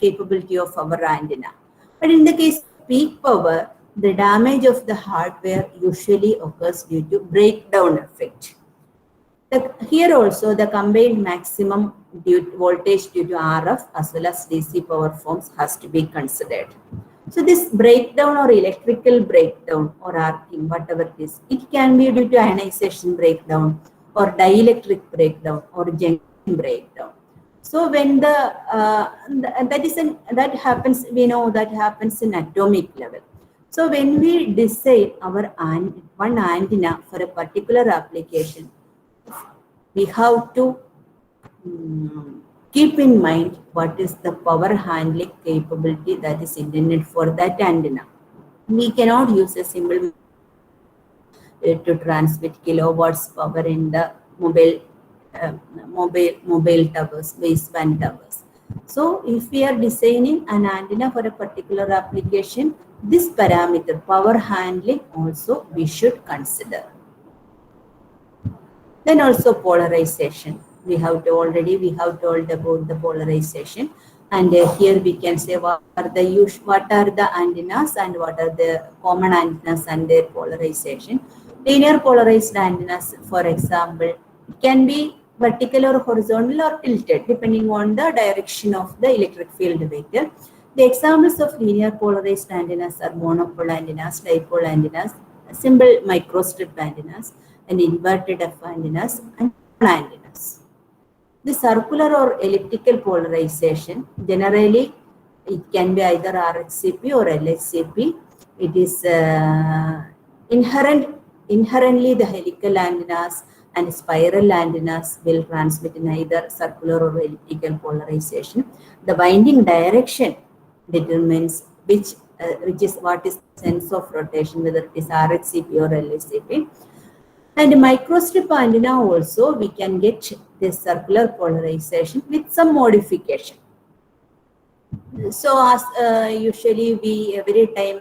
capability of our antenna. But in the case of peak power, the damage of the hardware usually occurs due to breakdown effect. Here also the combined maximum voltage due to RF as well as DC power forms has to be considered. So this breakdown or electrical breakdown or arcing, whatever it is, it can be due to ionization breakdown or dielectric breakdown or junction breakdown. So when that happens, we know that happens in atomic level. So when we design our one antenna for a particular application, we have to keep in mind what is the power handling capability that is intended for that antenna. We cannot use a simple to transmit kilowatts power in the mobile towers, baseband towers. So if we are designing an antenna for a particular application, this parameter, power handling, also we should consider. Then also polarization. We have told about the polarization, and here we can say what are the antennas and what are the common antennas and their polarization. Linear polarized antennas, for example, it can be vertical or horizontal or tilted depending on the direction of the electric field vector. The examples of linear polarized antennas are monopole antennas, dipole antennas, simple microstrip antennas, and inverted F antennas and antennas. The circular or elliptical polarization, generally it can be either RHCP or LHCP. It is inherently the helical antennas and spiral antennas will transmit in either circular or elliptical polarization. The winding direction determines which is what is the sense of rotation, whether it is RHCP or LHCP. And microstrip antenna also, we can get this circular polarization with some modification. So as usually every time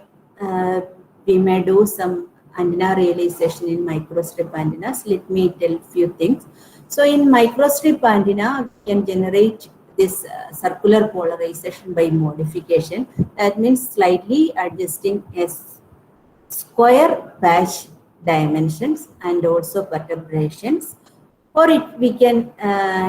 we may do some antenna realization in microstrip antennas. Let me tell few things. So in microstrip antenna, we can generate this circular polarization by modification. That means slightly adjusting a square patch dimensions and also perturbations, or we can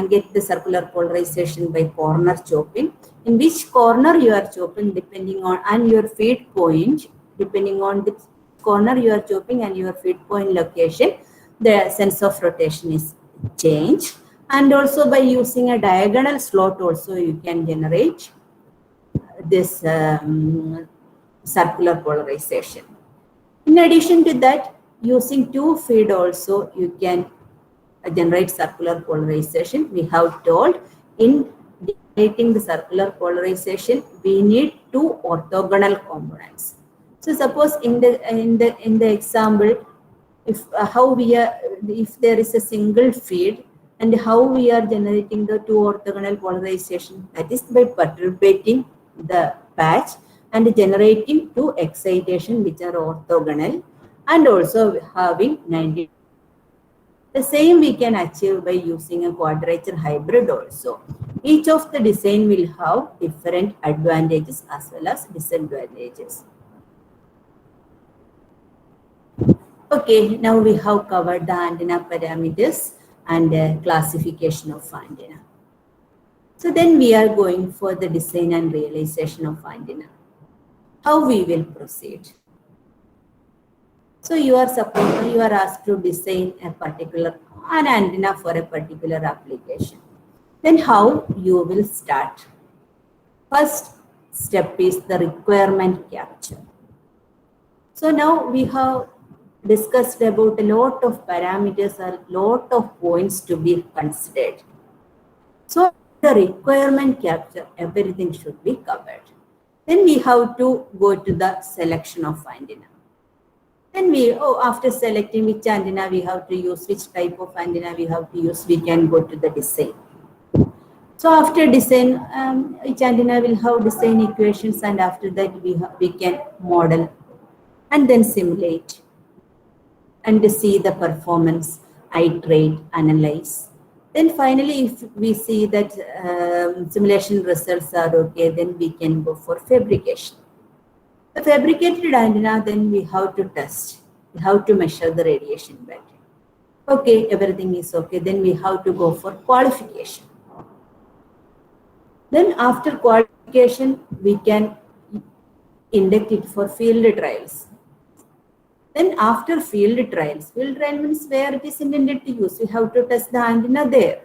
get the circular polarization by corner chopping, in which corner you are chopping depending on and your feed point, depending on the corner you are chopping and your feed point location, the sense of rotation is changed. And also by using a diagonal slot also you can generate this circular polarization. In addition to that, using two feed also you can generate circular polarization. We have told in generating the circular polarization we need two orthogonal components. So suppose in the example, if there is a single feed and how we are generating the two orthogonal polarization, that is by perturbating the patch and generating two excitation which are orthogonal and also having 90. The same we can achieve by using a quadrature hybrid also. Each of the design will have different advantages as well as disadvantages. Okay, now we have covered the antenna parameters and classification of antenna. So then we are going for the design and realization of antenna. How we will proceed? So you are asked to design an antenna for a particular application. Then how you will start? First step is the requirement capture. So now we have discussed about a lot of parameters, a lot of points to be considered. So the requirement capture, everything should be covered. Then we have to go to the selection of antenna. Then after selecting which antenna we have to use, which type of antenna we have to use, we can go to the design. So after design, each antenna will have design equations, and after that we can model and then simulate and see the performance, iterate, analyze. Then finally, if we see that simulation results are okay, then we can go for fabrication. The fabricated antenna, then we have to test. We have to measure the radiation pattern. Okay, everything is okay. Then we have to go for qualification. Then after qualification, we can induct it for field trials. Then after field trials means where it is intended to use. We have to test the antenna there.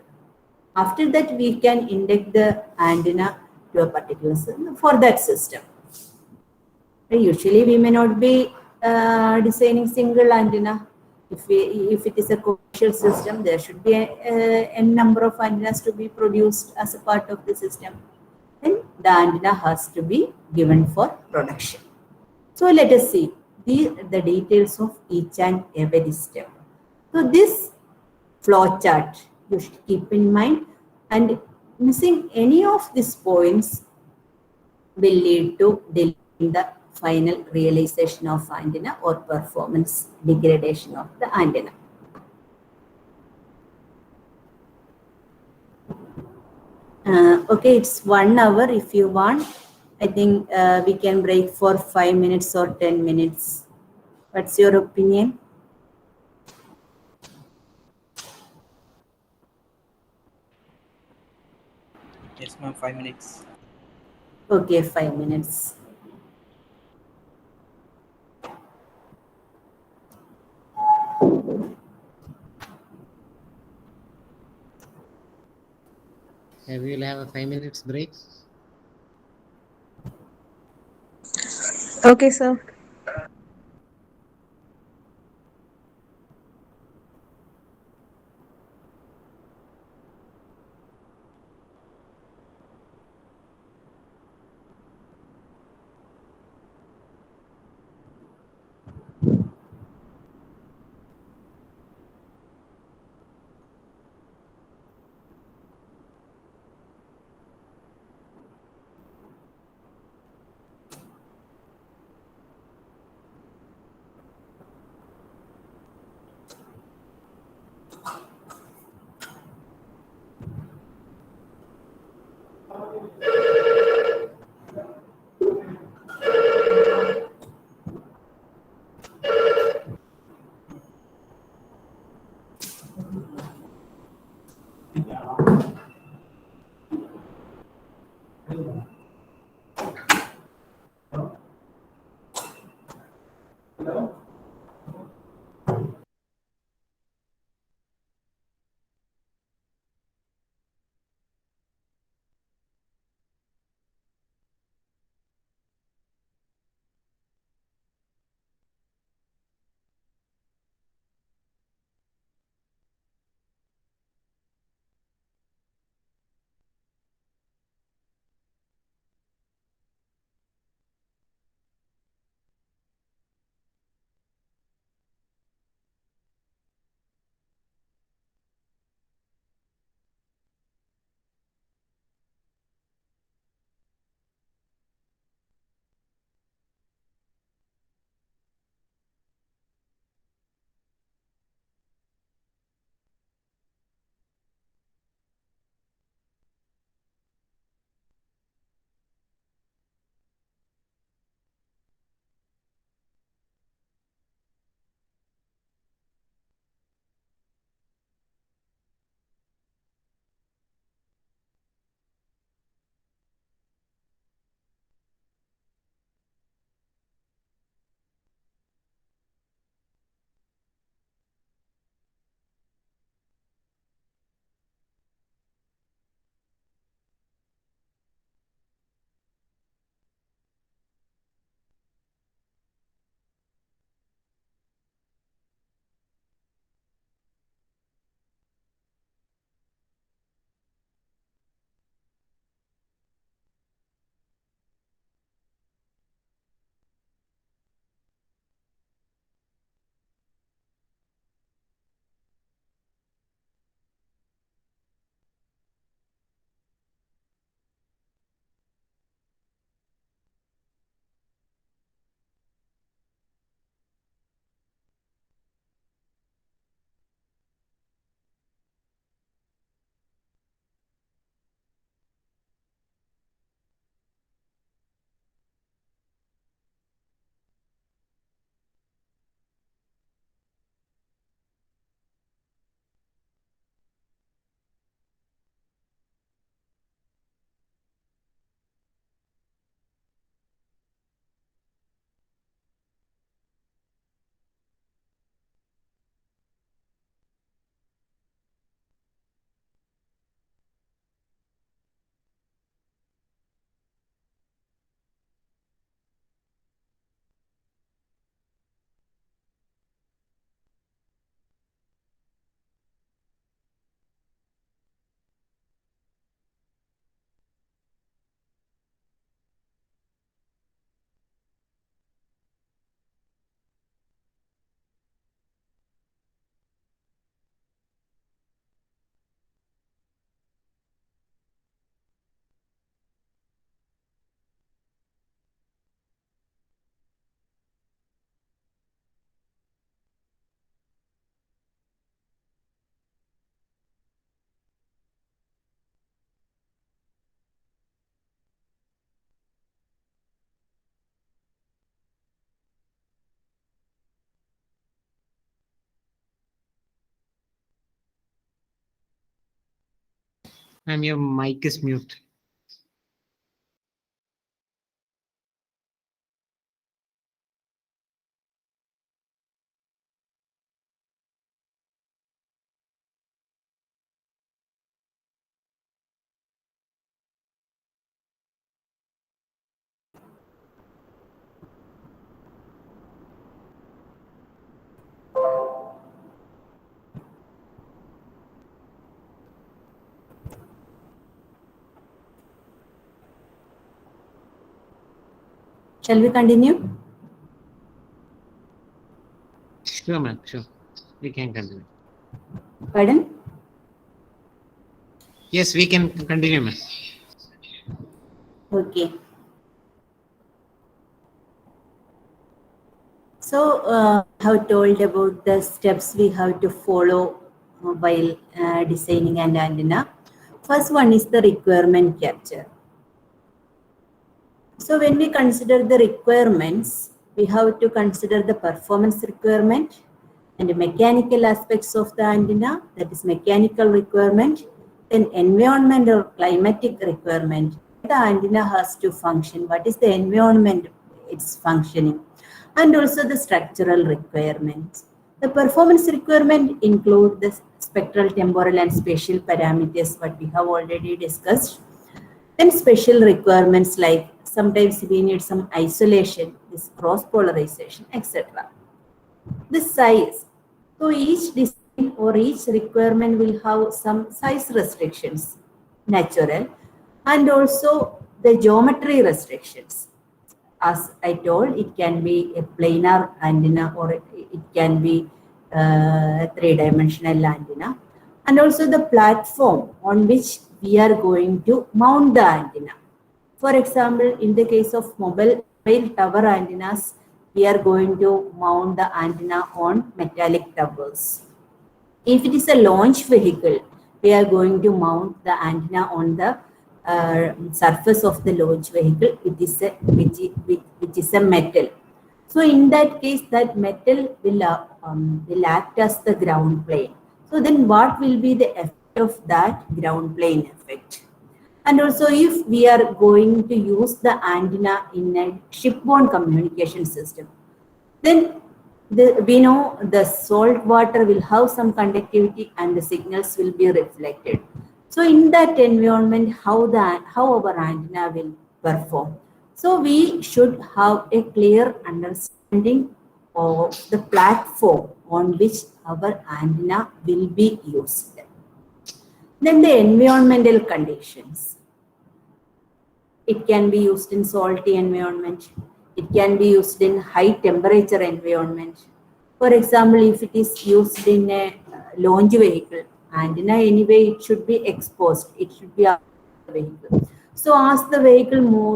After that, we can induct the antenna to a particular system for that system. Usually, we may not be designing single antenna. If it is a commercial system, there should be a number of antennas to be produced as a part of the system. Then the antenna has to be given for production. So let us see the details of each and every step. So this flow chart you should keep in mind, and missing any of these points will lead to delaying the final realization of antenna or performance degradation of the antenna. Okay, it's 1 hour. If you want, I think we can break for 5 minutes or 10 minutes. What's your opinion? Yes, ma'am, 5 minutes. Okay, 5 minutes. We will have a 5 minutes break. Okay, sir. Ma'am, your mic is mute. Shall we continue? Sure, ma'am. Sure. We can continue. Pardon? Yes, we can continue, ma'am. Okay. So, I have told about the steps we have to follow while designing an antenna. First one is the requirement capture. So, when we consider the requirements, we have to consider the performance requirement and the mechanical aspects of the antenna, that is mechanical requirement, then environmental climatic requirement. The antenna has to function. What is the environment it's functioning? And also the structural requirements. The performance requirement include the spectral, temporal, and spatial parameters, what we have already discussed. Then special requirements like sometimes we need some isolation, this cross polarization, etc. The size. So each design or each requirement will have some size restrictions, natural, and also the geometry restrictions. As I told, it can be a planar antenna or it can be a three-dimensional antenna. And also the platform on which we are going to mount the antenna. For example, in the case of mobile tower antennas, we are going to mount the antenna on metallic towers. If it is a launch vehicle, we are going to mount the antenna on the surface of the launch vehicle, which is a metal. So in that case, that metal will act as the ground plane. So then what will be the effect of that ground plane effect? And also if we are going to use the antenna in a shipborne communication system, then we know the salt water will have some conductivity and the signals will be reflected. So in that environment, how our antenna will perform. So we should have a clear understanding of the platform on which our antenna will be used. Then the environmental conditions. It can be used in salty environment. It can be used in high temperature environment. For example, if it is used in a launch vehicle, antenna anyway, it should be exposed. It should be out of the vehicle. So as the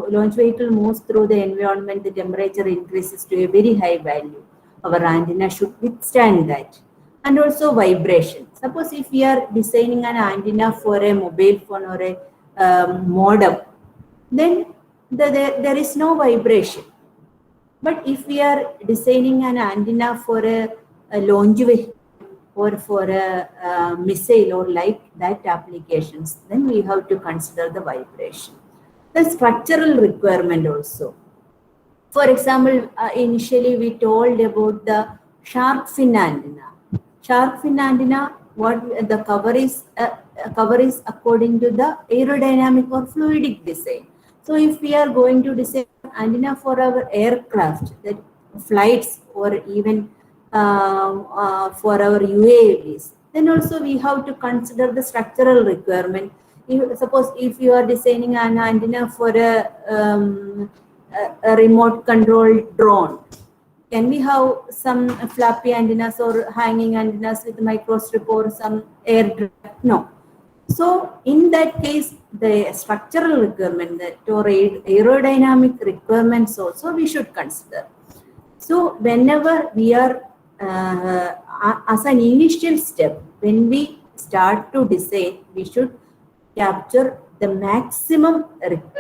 launch vehicle moves through the environment, the temperature increases to a very high value. Our antenna should withstand that. And also vibration. Suppose if we are designing an antenna for a mobile phone or a modem, then there is no vibration. But if we are designing an antenna for a launch vehicle or for a missile or like that applications, then we have to consider the vibration. The structural requirement also. For example, initially we told about the shark fin antenna. Shark fin antenna, what the cover is according to the aerodynamic or fluidic design. So if we are going to design antenna for our aircraft, that flights or even for our UAVs, then also we have to consider the structural requirement. Suppose if you are designing an antenna for a remote controlled drone, can we have some flappy antennas or hanging antennas with microstrip or some air draft? No. So in that case, the structural requirement, or aerodynamic requirements also we should consider. So whenever we are, as an initial step, when we start to design, we should capture the maximum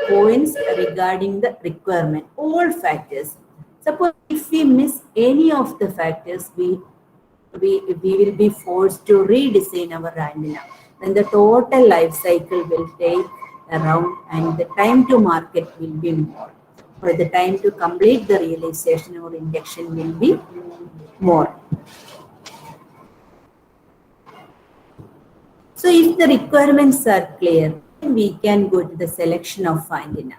points regarding the requirement, all factors. Suppose if we miss any of the factors, we will be forced to redesign our antenna. then the total life cycle will take around, and the time to market will be more, or the time to complete the realization or injection will be more. So if the requirements are clear, we can go to the selection of antenna.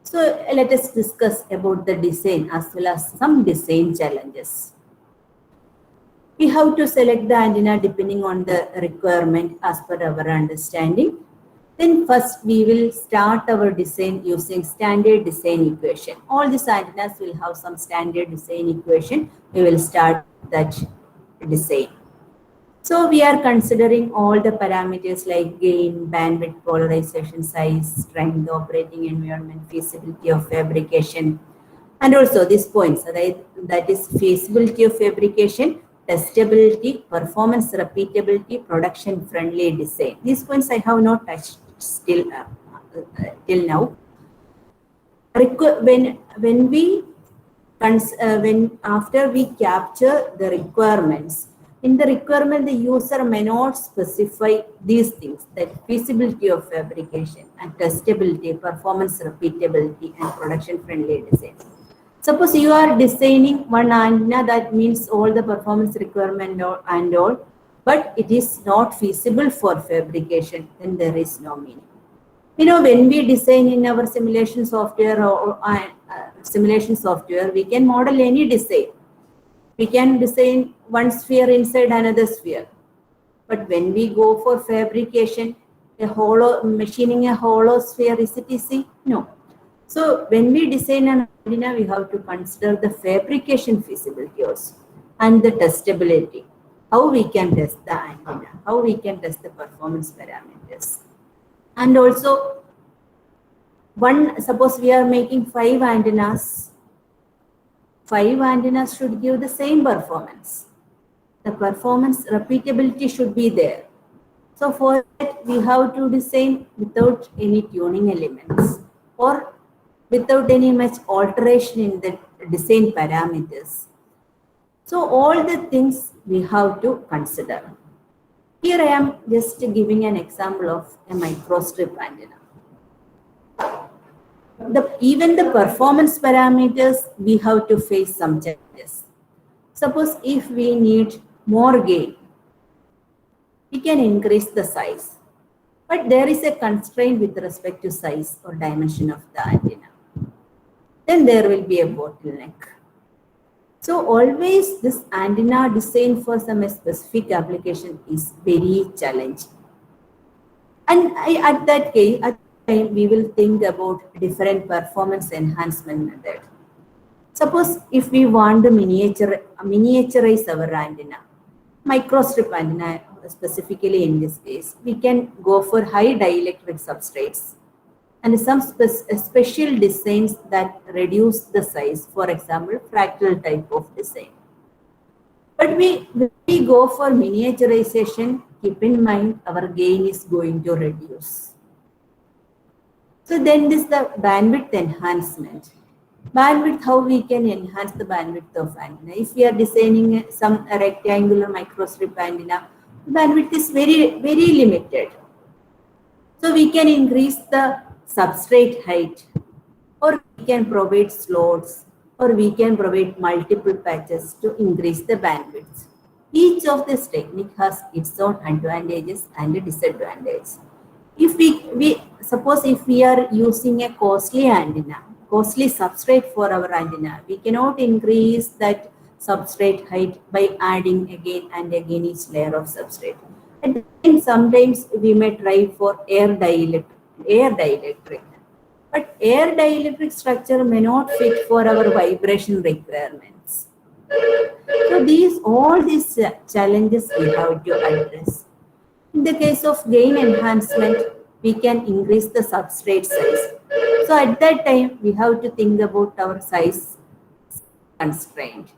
So let us discuss about the design as well as some design challenges. We have to select the antenna depending on the requirement as per our understanding. Then first we will start our design using standard design equation. All these antennas will have some standard design equation. We will start that design. So we are considering all the parameters like gain, bandwidth, polarization, size, strength, operating environment, feasibility of fabrication, and also these points, that is feasibility of fabrication, testability, performance repeatability, production friendly design. These points I have not touched till now. When after we capture the requirements, in the requirement the user may not specify these things, that feasibility of fabrication and testability, performance repeatability, and production friendly design. Suppose you are designing one antenna that meets all the performance requirement and all, but it is not feasible for fabrication, then there is no meaning. When we design in our simulation software we can model any design. We can design one sphere inside another sphere. But when we go for fabrication, machining a hollow sphere, is it easy? No. So when we design an antenna, we have to consider the fabrication feasibility also and the testability. How we can test the antenna, how we can test the performance parameters. And also, suppose we are making 5 antennas. 5 antennas should give the same performance. The performance repeatability should be there. So for that, we have to design without any tuning elements or without any much alteration in the design parameters. So all the things we have to consider. Here I am just giving an example of a microstrip antenna. Even the performance parameters, we have to face some challenges. Suppose if we need more gain, we can increase the size. But there is a constraint with respect to size or dimension of the antenna. Then there will be a bottleneck. So always this antenna design for some specific application is very challenging. And at that time, we will think about different performance enhancement method. Suppose if we want to miniaturize our antenna, microstrip antenna specifically in this case, we can go for high dielectric substrates and some special designs that reduce the size, for example, fractal type of design. But when we go for miniaturization, keep in mind our gain is going to reduce. So then this is the bandwidth enhancement. Bandwidth, how we can enhance the bandwidth of antenna. If we are designing some rectangular microstrip antenna, bandwidth is very, very limited. So we can increase the substrate height, or we can provide slots, or we can provide multiple patches to increase the bandwidth. Each of this technique has its own advantages and disadvantages. If we suppose if we are using a costly antenna, costly substrate for our antenna, we cannot increase that substrate height by adding again and again each layer of substrate. And then sometimes we may try for air dielectric. But air dielectric structure may not fit for our vibration requirements. So all these challenges we have to address. In the case of gain enhancement, we can increase the substrate size. So at that time, we have to think about our size constraint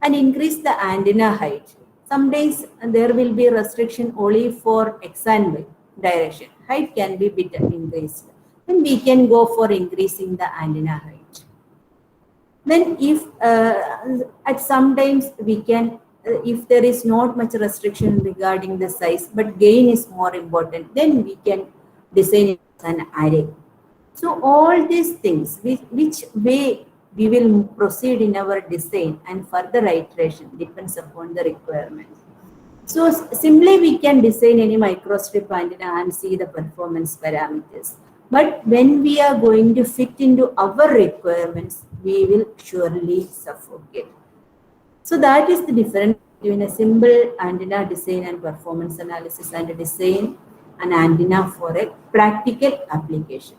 and increase the antenna height. Sometimes there will be restriction only for X and Y direction. Height can be bit increased. Then we can go for increasing the antenna height. Then if at sometimes we can if there is not much restriction regarding the size, but gain is more important, then we can design it as an array. So all these things, which way we will proceed in our design and further iteration depends upon the requirement. So simply we can design any microstrip antenna and see the performance parameters. But when we are going to fit into our requirements, we will surely suffocate. So that is the difference between a simple antenna design and performance analysis and a design an antenna for a practical application.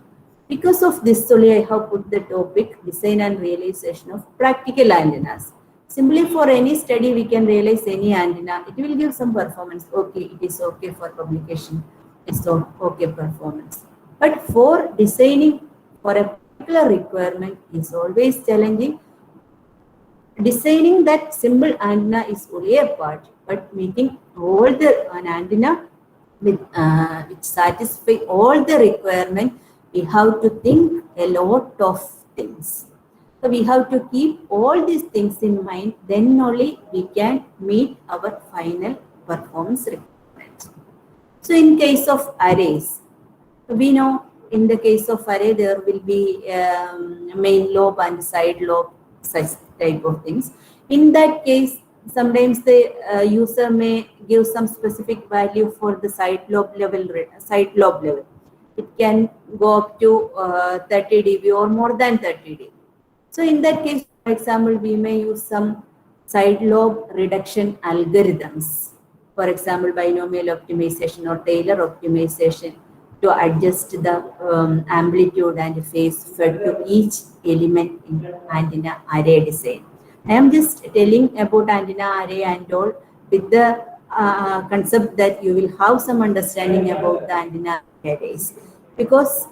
Because of this only I have put the topic design and realization of practical antennas. Simply for any study we can realize any antenna. It will give some performance. Okay, it is okay for publication. It's okay performance. But for designing for a particular requirement is always challenging. Designing that simple antenna is only a part, but making all the an antenna with which satisfy all the requirement, we have to think a lot of things. So we have to keep all these things in mind. Then only we can meet our final performance requirements. So in case of arrays, we know in the case of array there will be main lobe and side lobe, such type of things. In that case, sometimes the user may give some specific value for the side lobe level. It can go up to 30 dB or more than 30 dB. So in that case, for example, we may use some side lobe reduction algorithms. For example, binomial optimization or Taylor optimization to adjust the amplitude and phase fed to each element in antenna array design. I am just telling about antenna array and all with the concept that you will have some understanding about the antenna arrays, because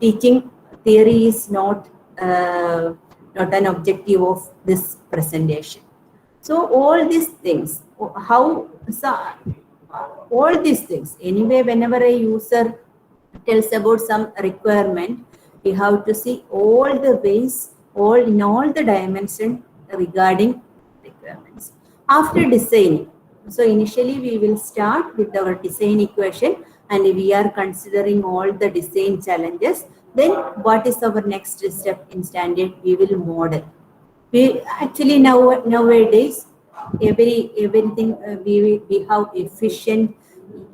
teaching theory is not an objective of this presentation. So all these things, all these things, anyway, whenever a user tells about some requirement, we have to see all the ways, in all the dimensions regarding requirements. After designing, so initially we will start with our design equation and we are considering all the design challenges. Then what is our next step in standard? We will model. We actually nowadays everything we have efficient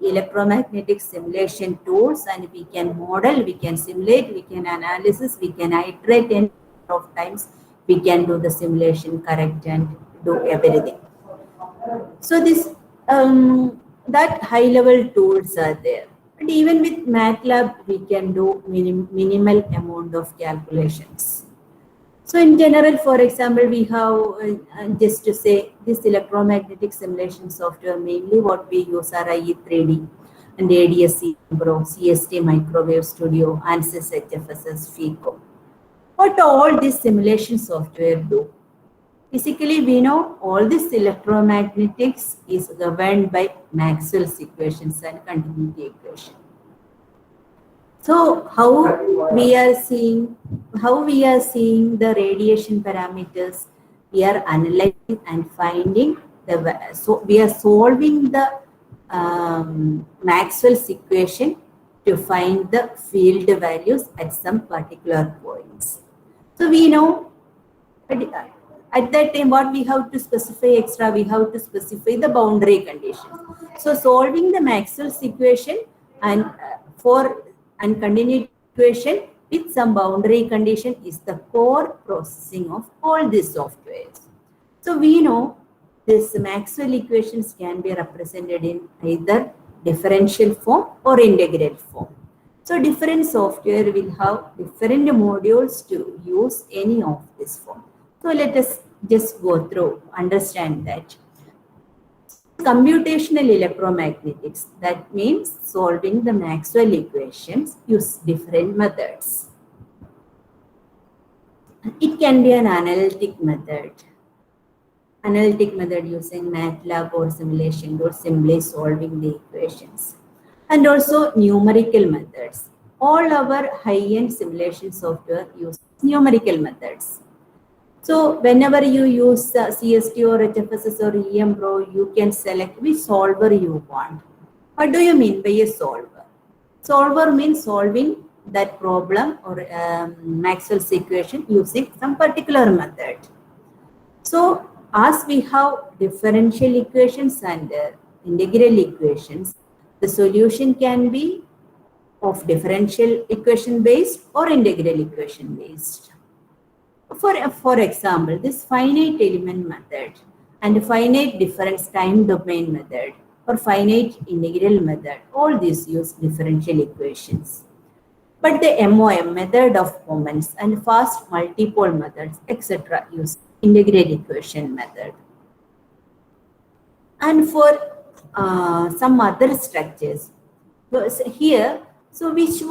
electromagnetic simulation tools, and we can model, we can simulate, we can analysis, we can iterate n of times, we can do the simulation correct and do everything. So this that high level tools are there. But even with MATLAB, we can do minimal amount of calculations. So in general, for example, we have, just to say, this electromagnetic simulation software, mainly what we use are IE3D and ADSC Pro, CST Microwave Studio, ANSYS HFSS, FICO. What all this simulation software do? Basically, we know all this electromagnetics is governed by Maxwell's equations and continuity equation. So how we are seeing the radiation parameters, we are analyzing and finding so we are solving the Maxwell's equation to find the field values at some particular points. So we know at that time what we have to specify extra, we have to specify the boundary conditions. So solving the Maxwell's equation and continuity equation with some boundary condition is the core processing of all these softwares. So we know this Maxwell equations can be represented in either differential form or integral form. So different software will have different modules to use any of this form. So let us just go through, understand that. Computational electromagnetics, that means solving the Maxwell equations, use different methods. It can be an analytic method using MATLAB or simulation or simply solving the equations, and also numerical methods. All our high-end simulation software uses numerical methods. So whenever you use CST or HFSS or EM Pro, you can select which solver you want. What do you mean by a solver? Solver means solving that problem or Maxwell's equation using some particular method. So as we have differential equations and integral equations, the solution can be of differential equation based or integral equation based. For example, this finite element method and finite difference time domain method or finite integral method, all these use differential equations. But the MOM, method of moments, and fast multipole methods, etc. use integral equation method. And for some other structures, so here, so which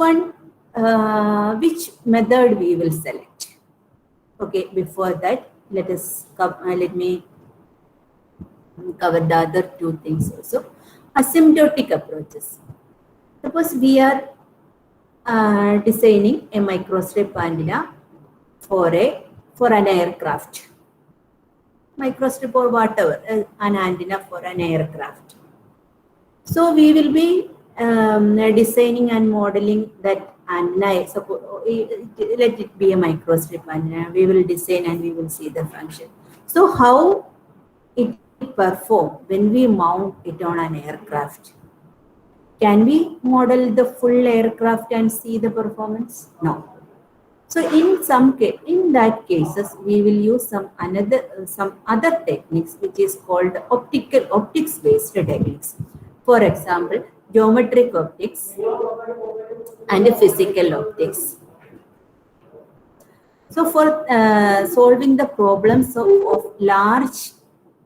which method we will select? Okay, before that, let me cover the other two things also. Asymptotic approaches. Suppose we are designing a microstrip antenna for an aircraft, microstrip or whatever, an antenna for an aircraft. So we will be designing and modeling that antenna. Let it be a microstrip antenna. We will design and we will see the function. So how it perform when we mount it on an aircraft? Can we model the full aircraft and see the performance? No. So in that cases, we will use some other techniques which is called optics based techniques. For example, geometric optics and physical optics. So for solving the problems of large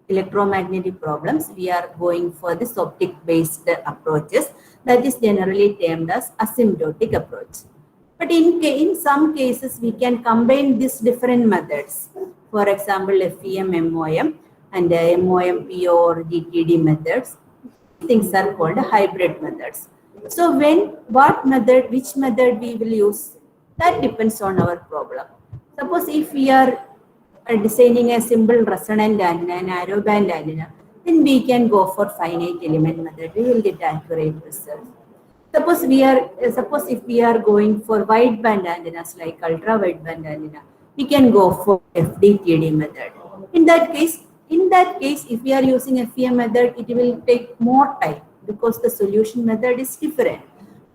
electromagnetic problems, we are going for this optic based approaches that is generally termed as asymptotic approach. But in some cases, we can combine these different methods. For example, FEM, MOM and MOM, PO or GTD methods. Things are called hybrid methods. So which method we will use, that depends on our problem. Suppose if we are designing a simple resonant antenna, narrowband antenna, then we can go for finite element method. We will get accurate results. Suppose if we are going for wideband antennas like ultra wideband antenna, we can go for FDTD method. In that case, if we are using FEM method, it will take more time because the solution method is different.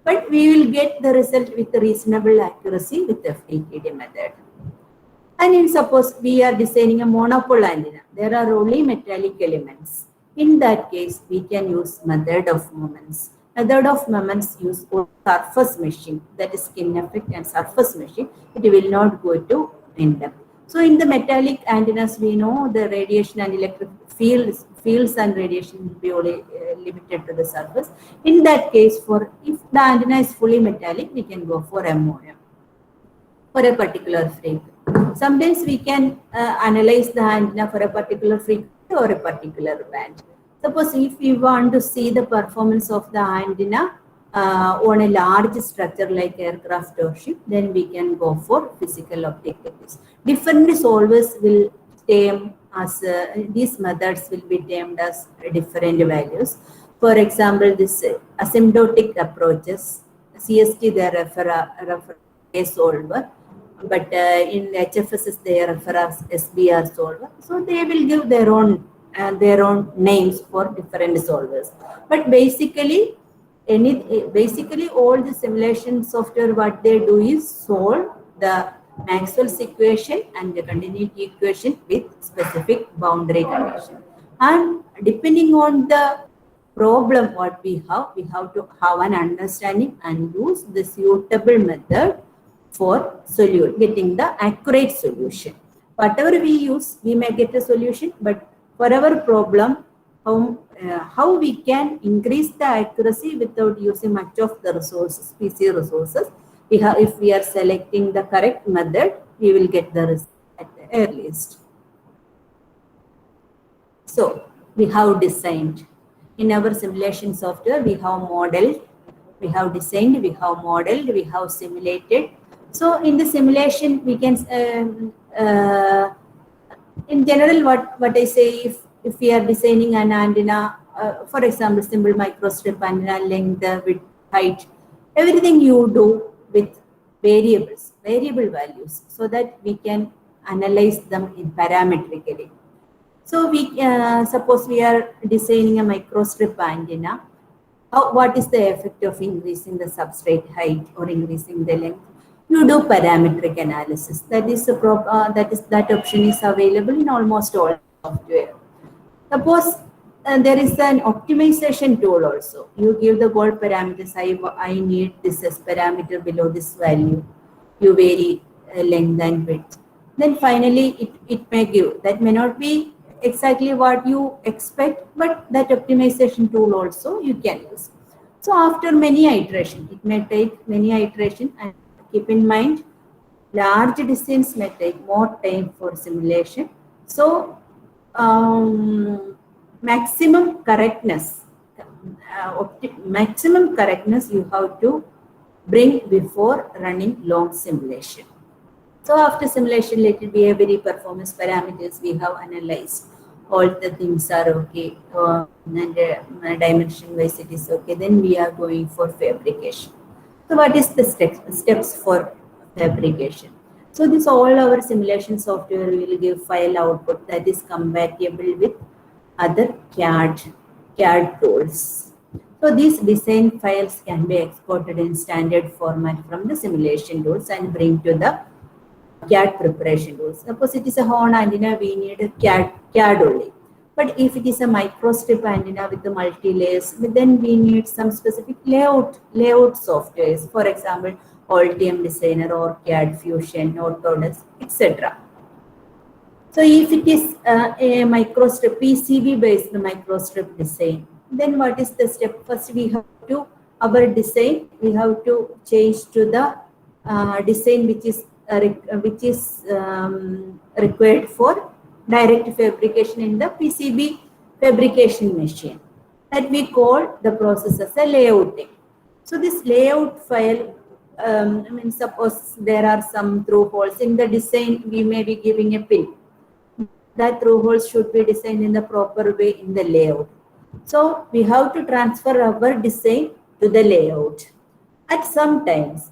But we will get the result with reasonable accuracy with FDTD method. And suppose we are designing a monopole antenna, there are only metallic elements. In that case, we can use method of moments. Method of moments use surface meshing, that is skin effect and surface meshing. It will not go to in-depth. So in the metallic antennas, we know the radiation and electric fields and radiation will be only limited to the surface. In that case, if the antenna is fully metallic, we can go for MOM for a particular frequency. Sometimes we can analyze the antenna for a particular frequency or a particular band. Suppose if we want to see the performance of the antenna on a large structure like aircraft or ship, then we can go for physical optic techniques. Different solvers will term as these methods will be termed as different values. For example, this asymptotic approaches, CST they refer a solver, but in HFSS they refer as SBR solver. So they will give their own names for different solvers. But basically all the simulation software, what they do is solve the Maxwell's equation and the continuity equation with specific boundary condition. And depending on the problem what we have to have an understanding and use the suitable method for getting the accurate solution. Whatever we use, we may get a solution, but for our problem, how we can increase the accuracy without using much of the resources, PC resources. If we are selecting the correct method, we will get the result at the earliest. So we have designed. In our simulation software, we have modeled, we have designed, we have modeled, we have simulated. So in the simulation, we can in general, what I say, if we are designing an antenna, for example, simple microstrip antenna, length, width, height, everything you do with variable values, so that we can analyze them in parametrically. So we suppose we are designing a microstrip antenna. What is the effect of increasing the substrate height or increasing the length? You do parametric analysis. That option is available in almost all software. Suppose there is an optimization tool also. You give the goal parameters. I need this as parameter below this value. You vary length and width. Then finally, it may give. That may not be exactly what you expect, but that optimization tool also you can use. So after many iterations, it may take many iterations, and keep in mind, large designs may take more time for simulation. So maximum correctness you have to bring before running long simulation. So after simulation, let it be a very performance parameters we have analyzed. All the things are okay, and dimension wise it is okay. Then we are going for fabrication. So what is the steps for fabrication? So this all our simulation software will give file output that is compatible with other CAD tools. So these design files can be exported in standard format from the simulation tools and bring to the CAD preparation tools. Suppose it is a horn antenna, we need a CAD only. But if it is a microstrip antenna with the multi-layers, then we need some specific layout softwares. For example, Altium Designer or CAD Fusion, Autodesk, etc. So if it is a microstrip, PCB based microstrip design, then what is the step? First, we have to, our design, we have to change to the design which is required for direct fabrication in the PCB fabrication machine. That we call the process as a layouting. So this layout file, suppose there are some through holes in the design, we may be giving a pin. That through holes should be designed in the proper way in the layout. So we have to transfer our design to the layout. At some times,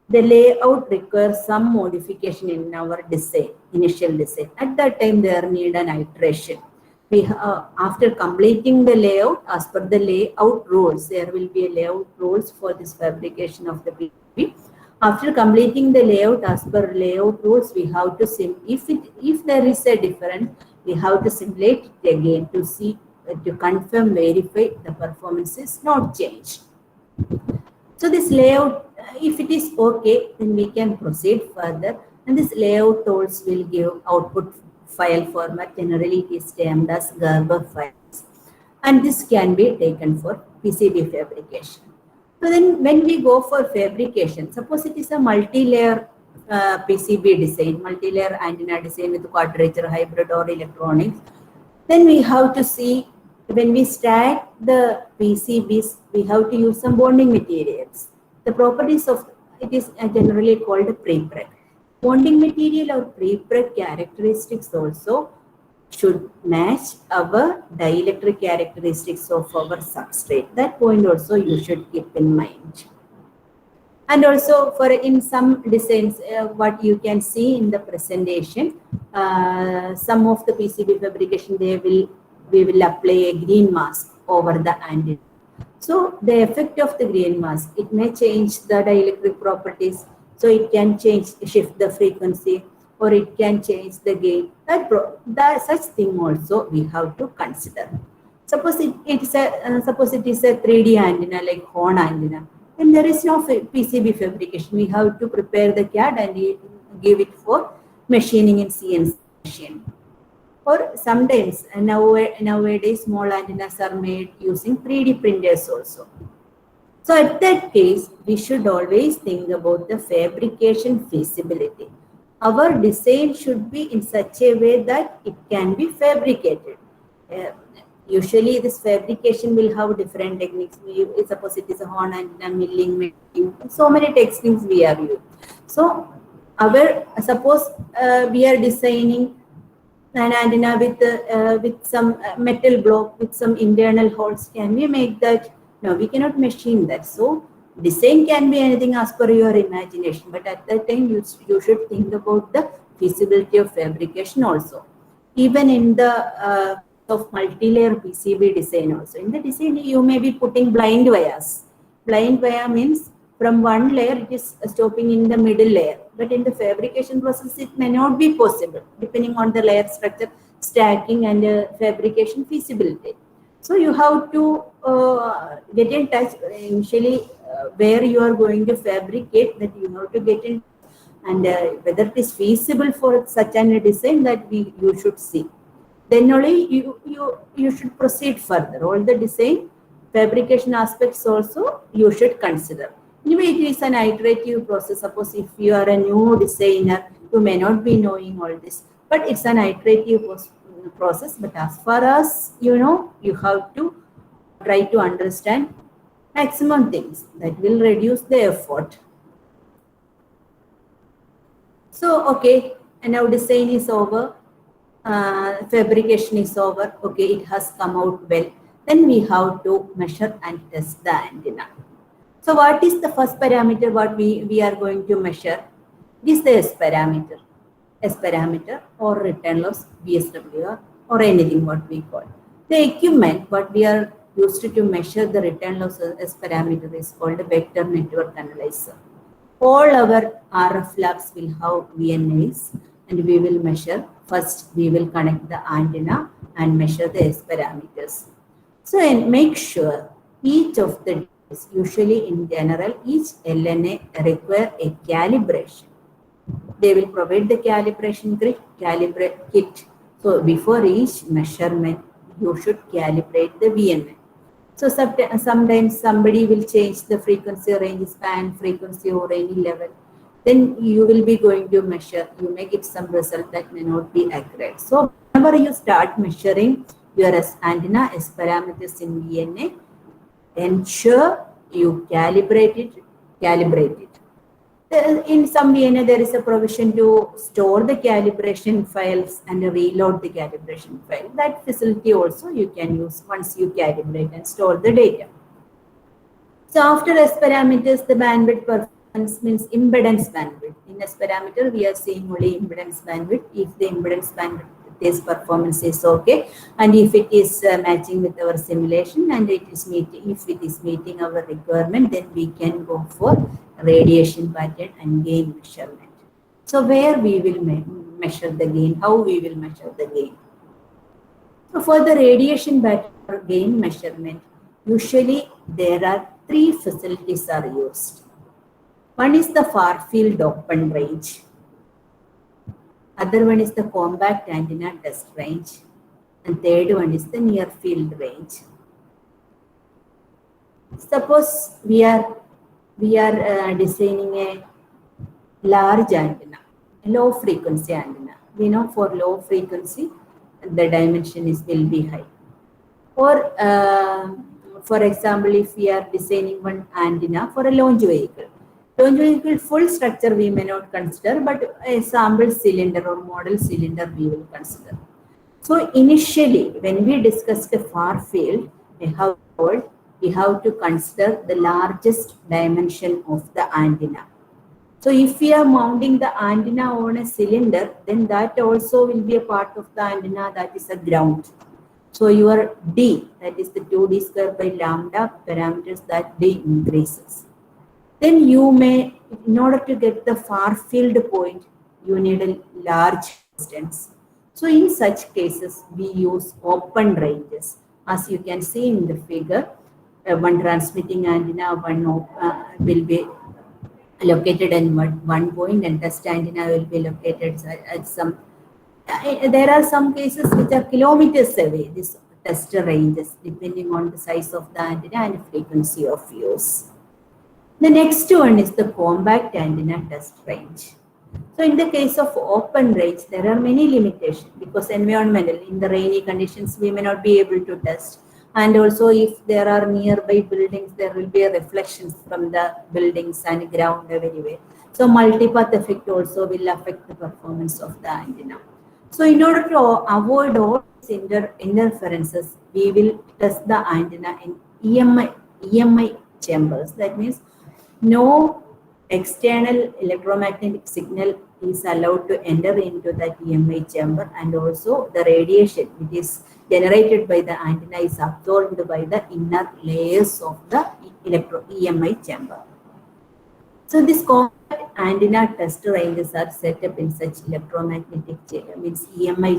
the layout requires some modification in our design, initial design. At that time, there need an iteration. After completing the layout, as per the layout rules, there will be a layout rules for this fabrication of the PCB. After completing the layout, as per layout rules, we have to if there is a difference, we have to simulate it again to see, to confirm, verify the performance is not changed. So this layout, if it is okay, then we can proceed further. And this layout tools will give output file format. Generally, it is termed as Gerber files. And this can be taken for PCB fabrication. So then when we go for fabrication, suppose it is a multi-layer PCB design, multi-layer antenna design with quadrature, hybrid or electronics, then we have to see, when we stack the PCBs, we have to use some bonding materials. The properties of it is generally called a pre-preg. Bonding material or pre-preg characteristics also should match our dielectric characteristics of our substrate. That point also you should keep in mind. And also for in some designs, what you can see in the presentation, some of the PCB fabrication, we will apply a green mask over the antenna. So the effect of the green mask, it may change the dielectric properties. So it can shift the frequency, or it can change the gain. Such thing also we have to consider. Suppose it is a 3D antenna like horn antenna, then there is no PCB fabrication. We have to prepare the CAD and give it for machining in CNC machine. Or sometimes nowadays small antennas are made using 3D printers also. So at that case, we should always think about the fabrication feasibility. Our design should be in such a way that it can be fabricated. Usually this fabrication will have different techniques. Suppose it is a horn antenna, milling, so many techniques we are using. So suppose we are designing an antenna with some metal block with some internal holes. Can we make that? No, we cannot machine that. So design can be anything as per your imagination, but at that time you should think about the feasibility of fabrication also. Even in the of multi-layer PCB design also. In the design, you may be putting blind wires. Blind wire means from one layer it is stopping in the middle layer. But in the fabrication process, it may not be possible depending on the layer structure, stacking and fabrication feasibility. So you have to get in touch initially where you are going to fabricate, that you have to get in, and whether it is feasible for such an design, that you should see. Then only you should proceed further. All the design fabrication aspects also you should consider. Anyway, it is an iterative process. Suppose if you are a new designer, you may not be knowing all this, but it's an iterative process. But as far as you know, you have to try to understand maximum things that will reduce the effort. So, okay, and now design is over. Fabrication is over. Okay, it has come out well. Then we have to measure and test the antenna. So what is the first parameter what we are going to measure? It is the S parameter or return loss, VSWR, or anything what we call. The equipment what we are used to measure the return loss S parameter is called a vector network analyzer. All our RF labs will have VNAs, and we will measure. First, we will connect the antenna and measure the S parameters. So, and make sure each of the devices, usually in general, each LNA require a calibration. They will provide the calibration kit. So, before each measurement, you should calibrate the VNA. So sometimes somebody will change the frequency range, span, frequency or any level. Then you will be going to measure. You may get some result that may not be accurate. So whenever you start measuring your antenna S parameters in VNA, ensure you calibrate it. In some VNA, there is a provision to store the calibration files and reload the calibration file. That facility also you can use once you calibrate and store the data. So after S parameters, the bandwidth performance means impedance bandwidth. In S parameter, we are seeing only impedance bandwidth. If the impedance bandwidth this performance is okay, and if it is matching with our simulation and it is meeting, if it is meeting our requirement, then we can go for radiation pattern and gain measurement. So where we will measure the gain, how we will measure the gain. So for the radiation pattern or gain measurement, usually there are three facilities are used. One is the far field open range. Other one is the compact antenna test range, and third one is the near field range. Suppose we are designing a large antenna, a low frequency antenna. We know for low frequency the dimension will be high. Or for example, if we are designing one antenna for a launch vehicle. Launch vehicle full structure we may not consider, but a sample cylinder or model cylinder we will consider. So initially, when we discussed the far field, we have to consider the largest dimension of the antenna. So if we are mounting the antenna on a cylinder, then that also will be a part of the antenna, that is a ground. So your D, that is the 2D square by lambda parameters, that D increases. Then you may, in order to get the far field point, you need a large distance. So in such cases, we use open ranges. As you can see in the figure, one transmitting antenna, will be located at one point, and test antenna will be located at some. There are some cases which are kilometers away, this test ranges, depending on the size of the antenna and frequency of use. The next one is the compact antenna test range. So in the case of open range, there are many limitations because environmental, in the rainy conditions, we may not be able to test. And also if there are nearby buildings, there will be a reflections from the buildings and ground everywhere. So multipath effect also will affect the performance of the antenna. So in order to avoid all these interferences, we will test the antenna in EMI chambers. That means no external electromagnetic signal is allowed to enter into that EMI chamber, and also the radiation which is generated by the antenna is absorbed by the inner layers of the EMI chamber. So these compact antenna test ranges are set up in such electromagnetic means EMI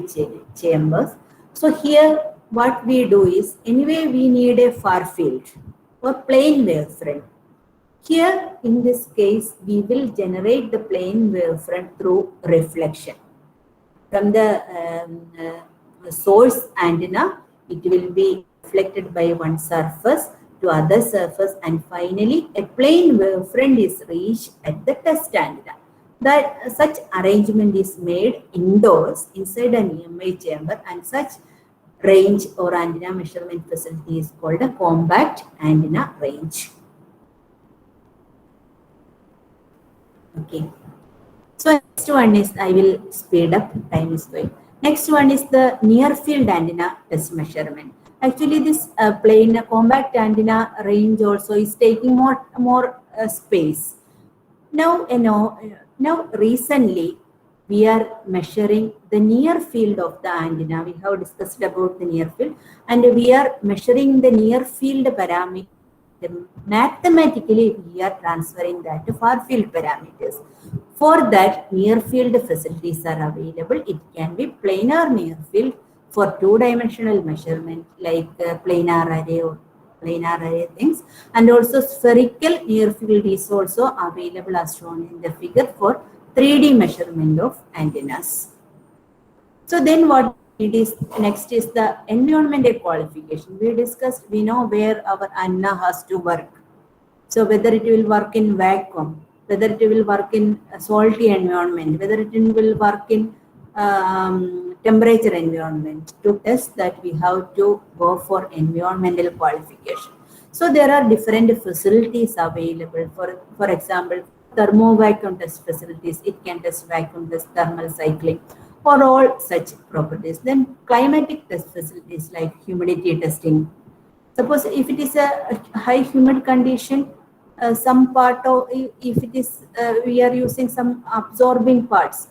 chambers. So here what we do is, anyway we need a far field or plane wavefront. Here in this case we will generate the plane wavefront through reflection. From the source antenna, it will be reflected by one surface to other surface, and finally a plane wavefront is reached at the test antenna. That such arrangement is made indoors inside an EMI chamber, and such range or antenna measurement facility is called a compact antenna range. Okay. So next one is, I will speed up, time is going. Next one is the near field antenna test measurement. Actually, this plain compact antenna range also is taking more space. Now, now recently we are measuring the near field of the antenna. We have discussed about the near field, and we are measuring the near field parameter. Mathematically, we are transferring that to far field parameters. For that, near field facilities are available. It can be planar near field for two-dimensional measurement, like planar array or planar array things, and also spherical near field is also available as shown in the figure for 3D measurement of antennas. So then what it is next is the environmental qualification. We discussed, we know where our antenna has to work. So whether it will work in vacuum, whether it will work in a salty environment, whether it will work in temperature environment. To test that, we have to go for environmental qualification. So there are different facilities available. For example, thermo-vacuum test facilities, it can test vacuum test, thermal cycling, for all such properties. Then climatic test facilities like humidity testing. Suppose if it is a high humid condition, some part of, if it is, we are using some absorbing parts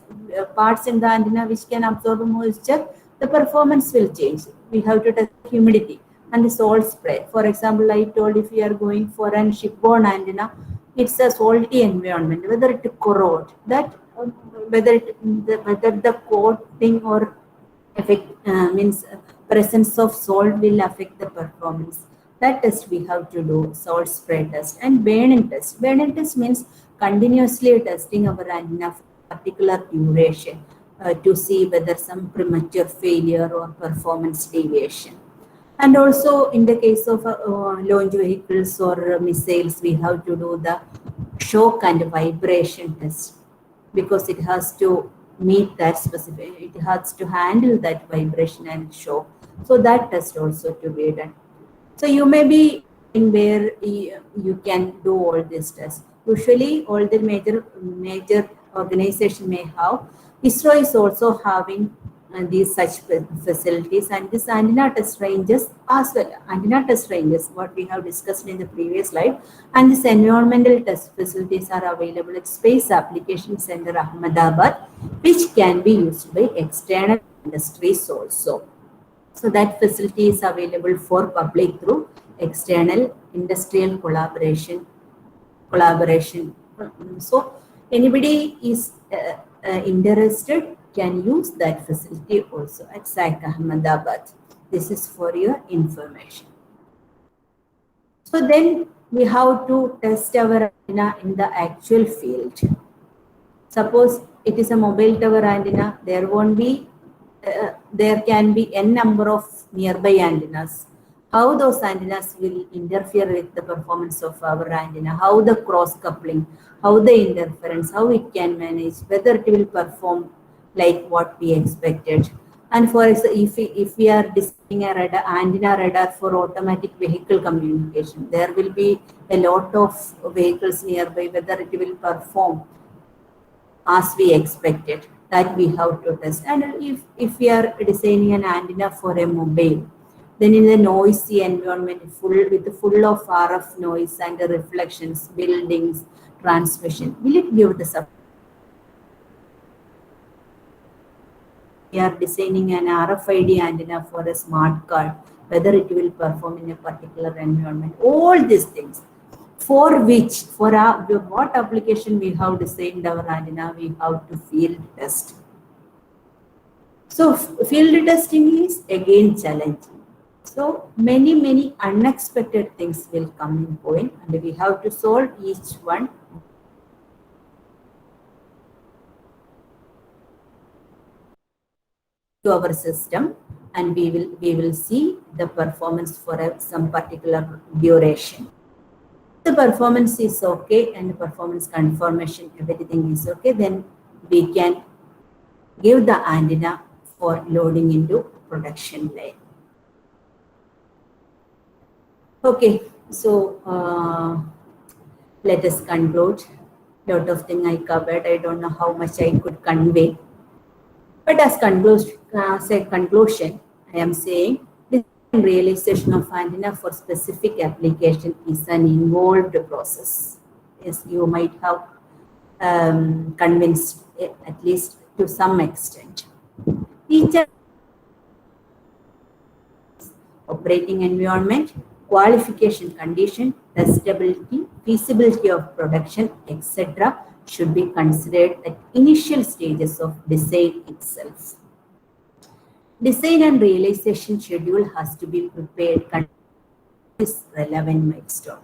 in the antenna which can absorb moisture, the performance will change. We have to test humidity and the salt spread. For example, I told, if we are going for an shipborne antenna, it's a salty environment, whether it corrode, that whether the coating or effect means presence of salt will affect the performance. That test we have to do, salt spray test and burn-in test. Burn-in test means continuously testing our antenna for particular duration to see whether some premature failure or performance deviation. And also in the case of launch vehicles or missiles, we have to do the shock and vibration test, because it has to meet that specific, it has to handle that vibration and shock. So that test also to be done. So you may be in where you can do all these tests. Usually all the major organization may have. ISRO is also having these such facilities, and this antenna test ranges as well. Antenna test ranges, what we have discussed in the previous slide, and this environmental test facilities are available at Space Application Center, Ahmedabad, which can be used by external industries also. So that facility is available for public through external industrial collaboration. So anybody is interested can use that facility also at SAC Ahmedabad. This is for your information. So then we have to test our antenna in the actual field. Suppose it is a mobile tower antenna, there won't be, there can be n number of nearby antennas. How those antennas will interfere with the performance of our antenna, how the cross coupling, how the interference, how it can manage, whether it will perform like what we expected. And for example, if we are designing a antenna radar for automatic vehicle communication, there will be a lot of vehicles nearby, whether it will perform as we expected. that we have to test. And if we are designing an antenna for a mobile, then in a noisy environment full of RF noise and the reflections, buildings, transmission, will it give the support? We are designing an RFID antenna for a smart card, whether it will perform in a particular environment. All these things, for which, for what application we have designed our antenna, we have to field test. So field testing is again challenging. So many unexpected things will come in point, and we have to solve each one. To our system, and we will see the performance for some particular duration. The performance is okay and the performance confirmation, everything is okay, then we can give the antenna for loading into production line. Okay, so let us conclude. Lot of things I covered. I don't know how much I could convey. But as a conclusion, I am saying the realization of antenna for specific application is an involved process. Yes, you might have convinced at least to some extent. Each operating environment, qualification condition, testability, feasibility of production, etc. should be considered at initial stages of design itself. Design and realization schedule has to be prepared this relevant milestone.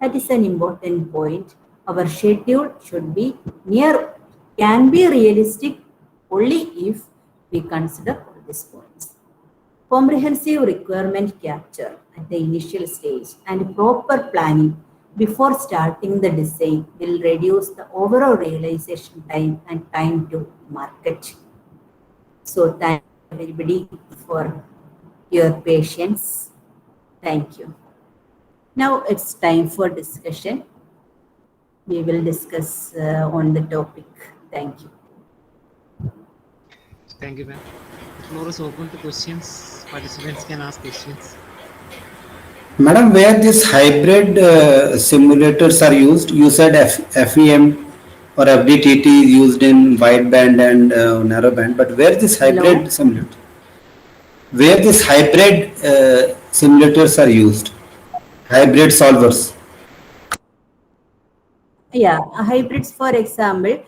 That is an important point. Our schedule should be can be realistic only if we consider all these points. Comprehensive requirement capture at the initial stage and proper planning before starting the design will reduce the overall realization time and time to market. So thank you everybody for your patience. Thank you. Now it's time for discussion. We will discuss on the topic. Thank you. Thank you, ma'am. The floor is open to questions. Participants can ask questions. Madam, where these hybrid simulators are used, you said FEM or FDTT is used in wideband and narrowband, but where this hybrid simulator? Where these hybrid simulators are used? Hybrid solvers. Yeah, hybrids, for example,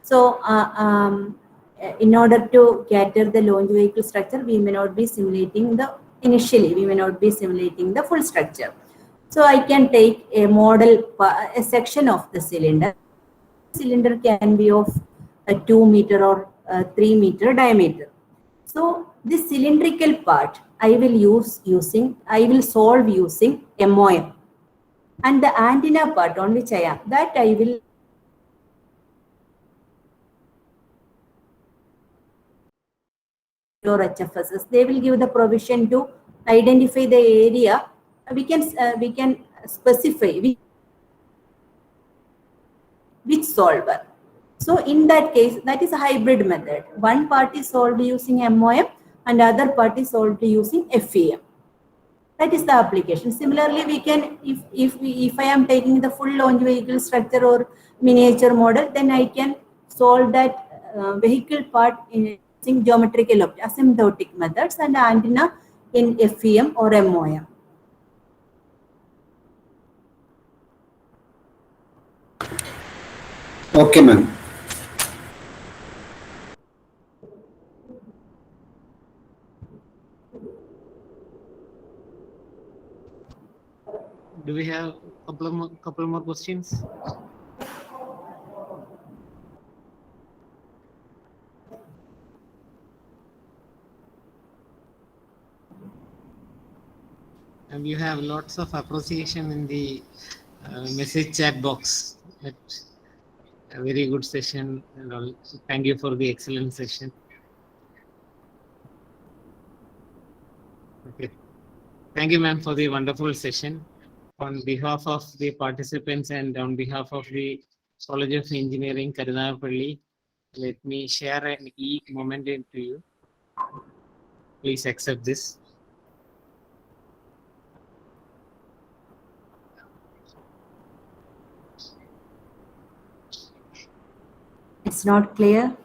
so in order to cater the launch vehicle structure, we may not be simulating we may not be simulating the full structure. So I can take a model, a section of the cylinder. Cylinder can be of a 2 meter or 3 meter diameter. So this cylindrical part I will solve using MOM. And the antenna part on which I am, that I will or HFSS. They will give the provision to identify the area. We can specify which solver. So in that case, that is a hybrid method. One part is solved using MOM and other part is solved using FEM. That is the application. Similarly, we can, if I am taking the full launch vehicle structure or miniature model, then I can solve that vehicle part using geometrical asymptotic methods and antenna in FEM or MOM. Okay, ma'am. Do we have a couple more questions? And you have lots of appreciation in the message chat box. A very good session and all. So thank you for the excellent session. Okay. Thank you, ma'am, for the wonderful session. On behalf of the participants and on behalf of the College of Engineering, Karunapalli, let me share an moment to you. Please accept this. It's not clear.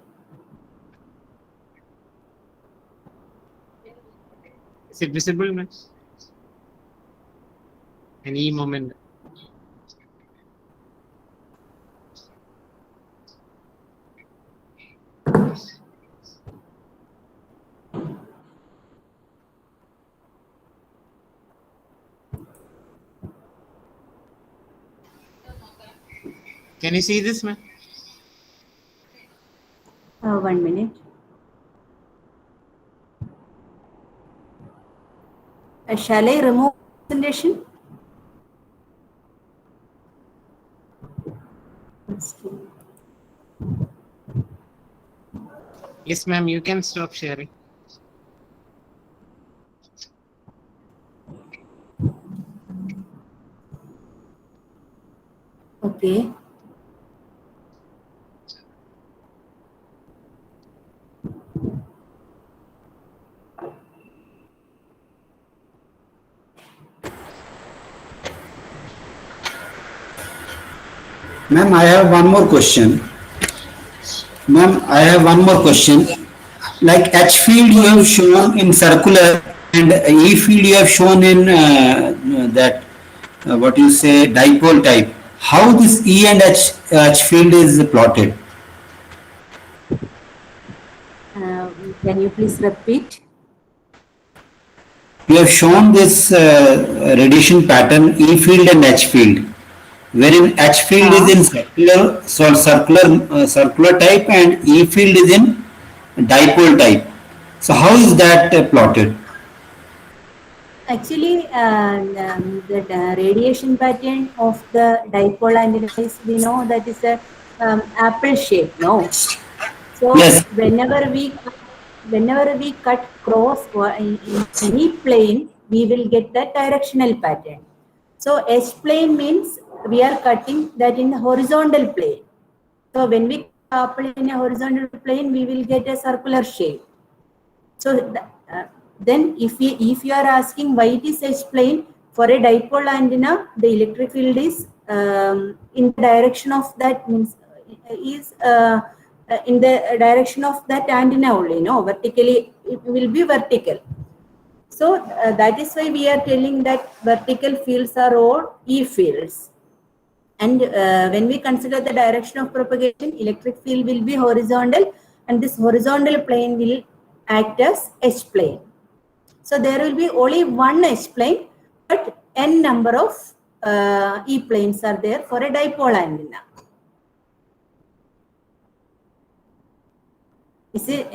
Is it visible, ma'am? An moment. Can you see this, ma'am? 1 minute. Shall I remove presentation? Yes, ma'am, you can stop sharing. Okay. Ma'am, I have one more question. Ma'am, I have one more question. Like H field you have shown in circular and E field you have shown in that what you say dipole type. How this E and H field is plotted? Can you please repeat? You have shown this radiation pattern E field and H field, wherein H field is in circular type and E field is in dipole type. So how is that plotted? Actually, the radiation pattern of the dipole antenna is, we know that is a apple shape, no? So Yes. whenever we cut cross or in any plane, we will get the directional pattern. So H plane means we are cutting that in the horizontal plane. So when we cut apple in a horizontal plane, we will get a circular shape. So then if you are asking why it is H plane, for a dipole antenna, the electric field is in the direction of that, means is in the direction of that antenna only, no? Vertically, it will be vertical. So that is why we are telling that vertical fields are all E fields. And when we consider the direction of propagation, electric field will be horizontal, and this horizontal plane will act as H plane. So there will be only one H plane, but n number of E planes are there for a dipole antenna. Is it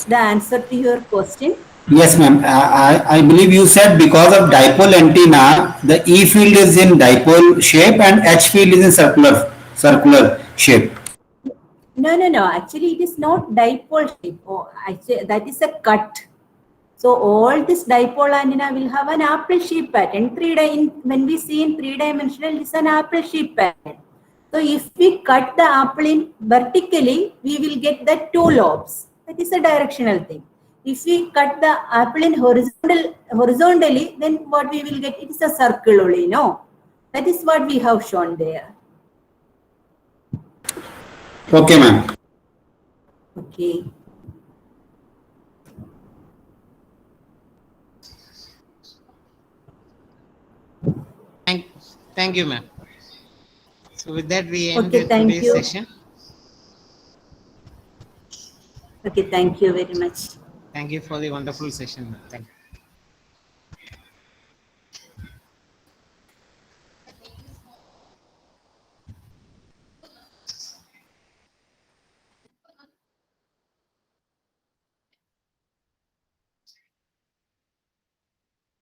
the answer to your question? Yes, ma'am. I believe you said because of dipole antenna, the E field is in dipole shape and H field is in circular shape. No. Actually, it is not dipole shape. Oh, actually, that is a cut. So all this dipole antenna will have an apple shape pattern. When we see in 3-dimensional, it's an apple shape pattern. So if we cut the apple in vertically, we will get the 2 lobes. That is a directional thing. If we cut the apple in horizontally, then what we will get? It is a circle only, no? That is what we have shown there. Okay, ma'am. Okay. Thank you, ma'am. So with that, we end Okay, thank today's you. session. Okay, thank you very much. Thank you for the wonderful session, ma'am. Thank you.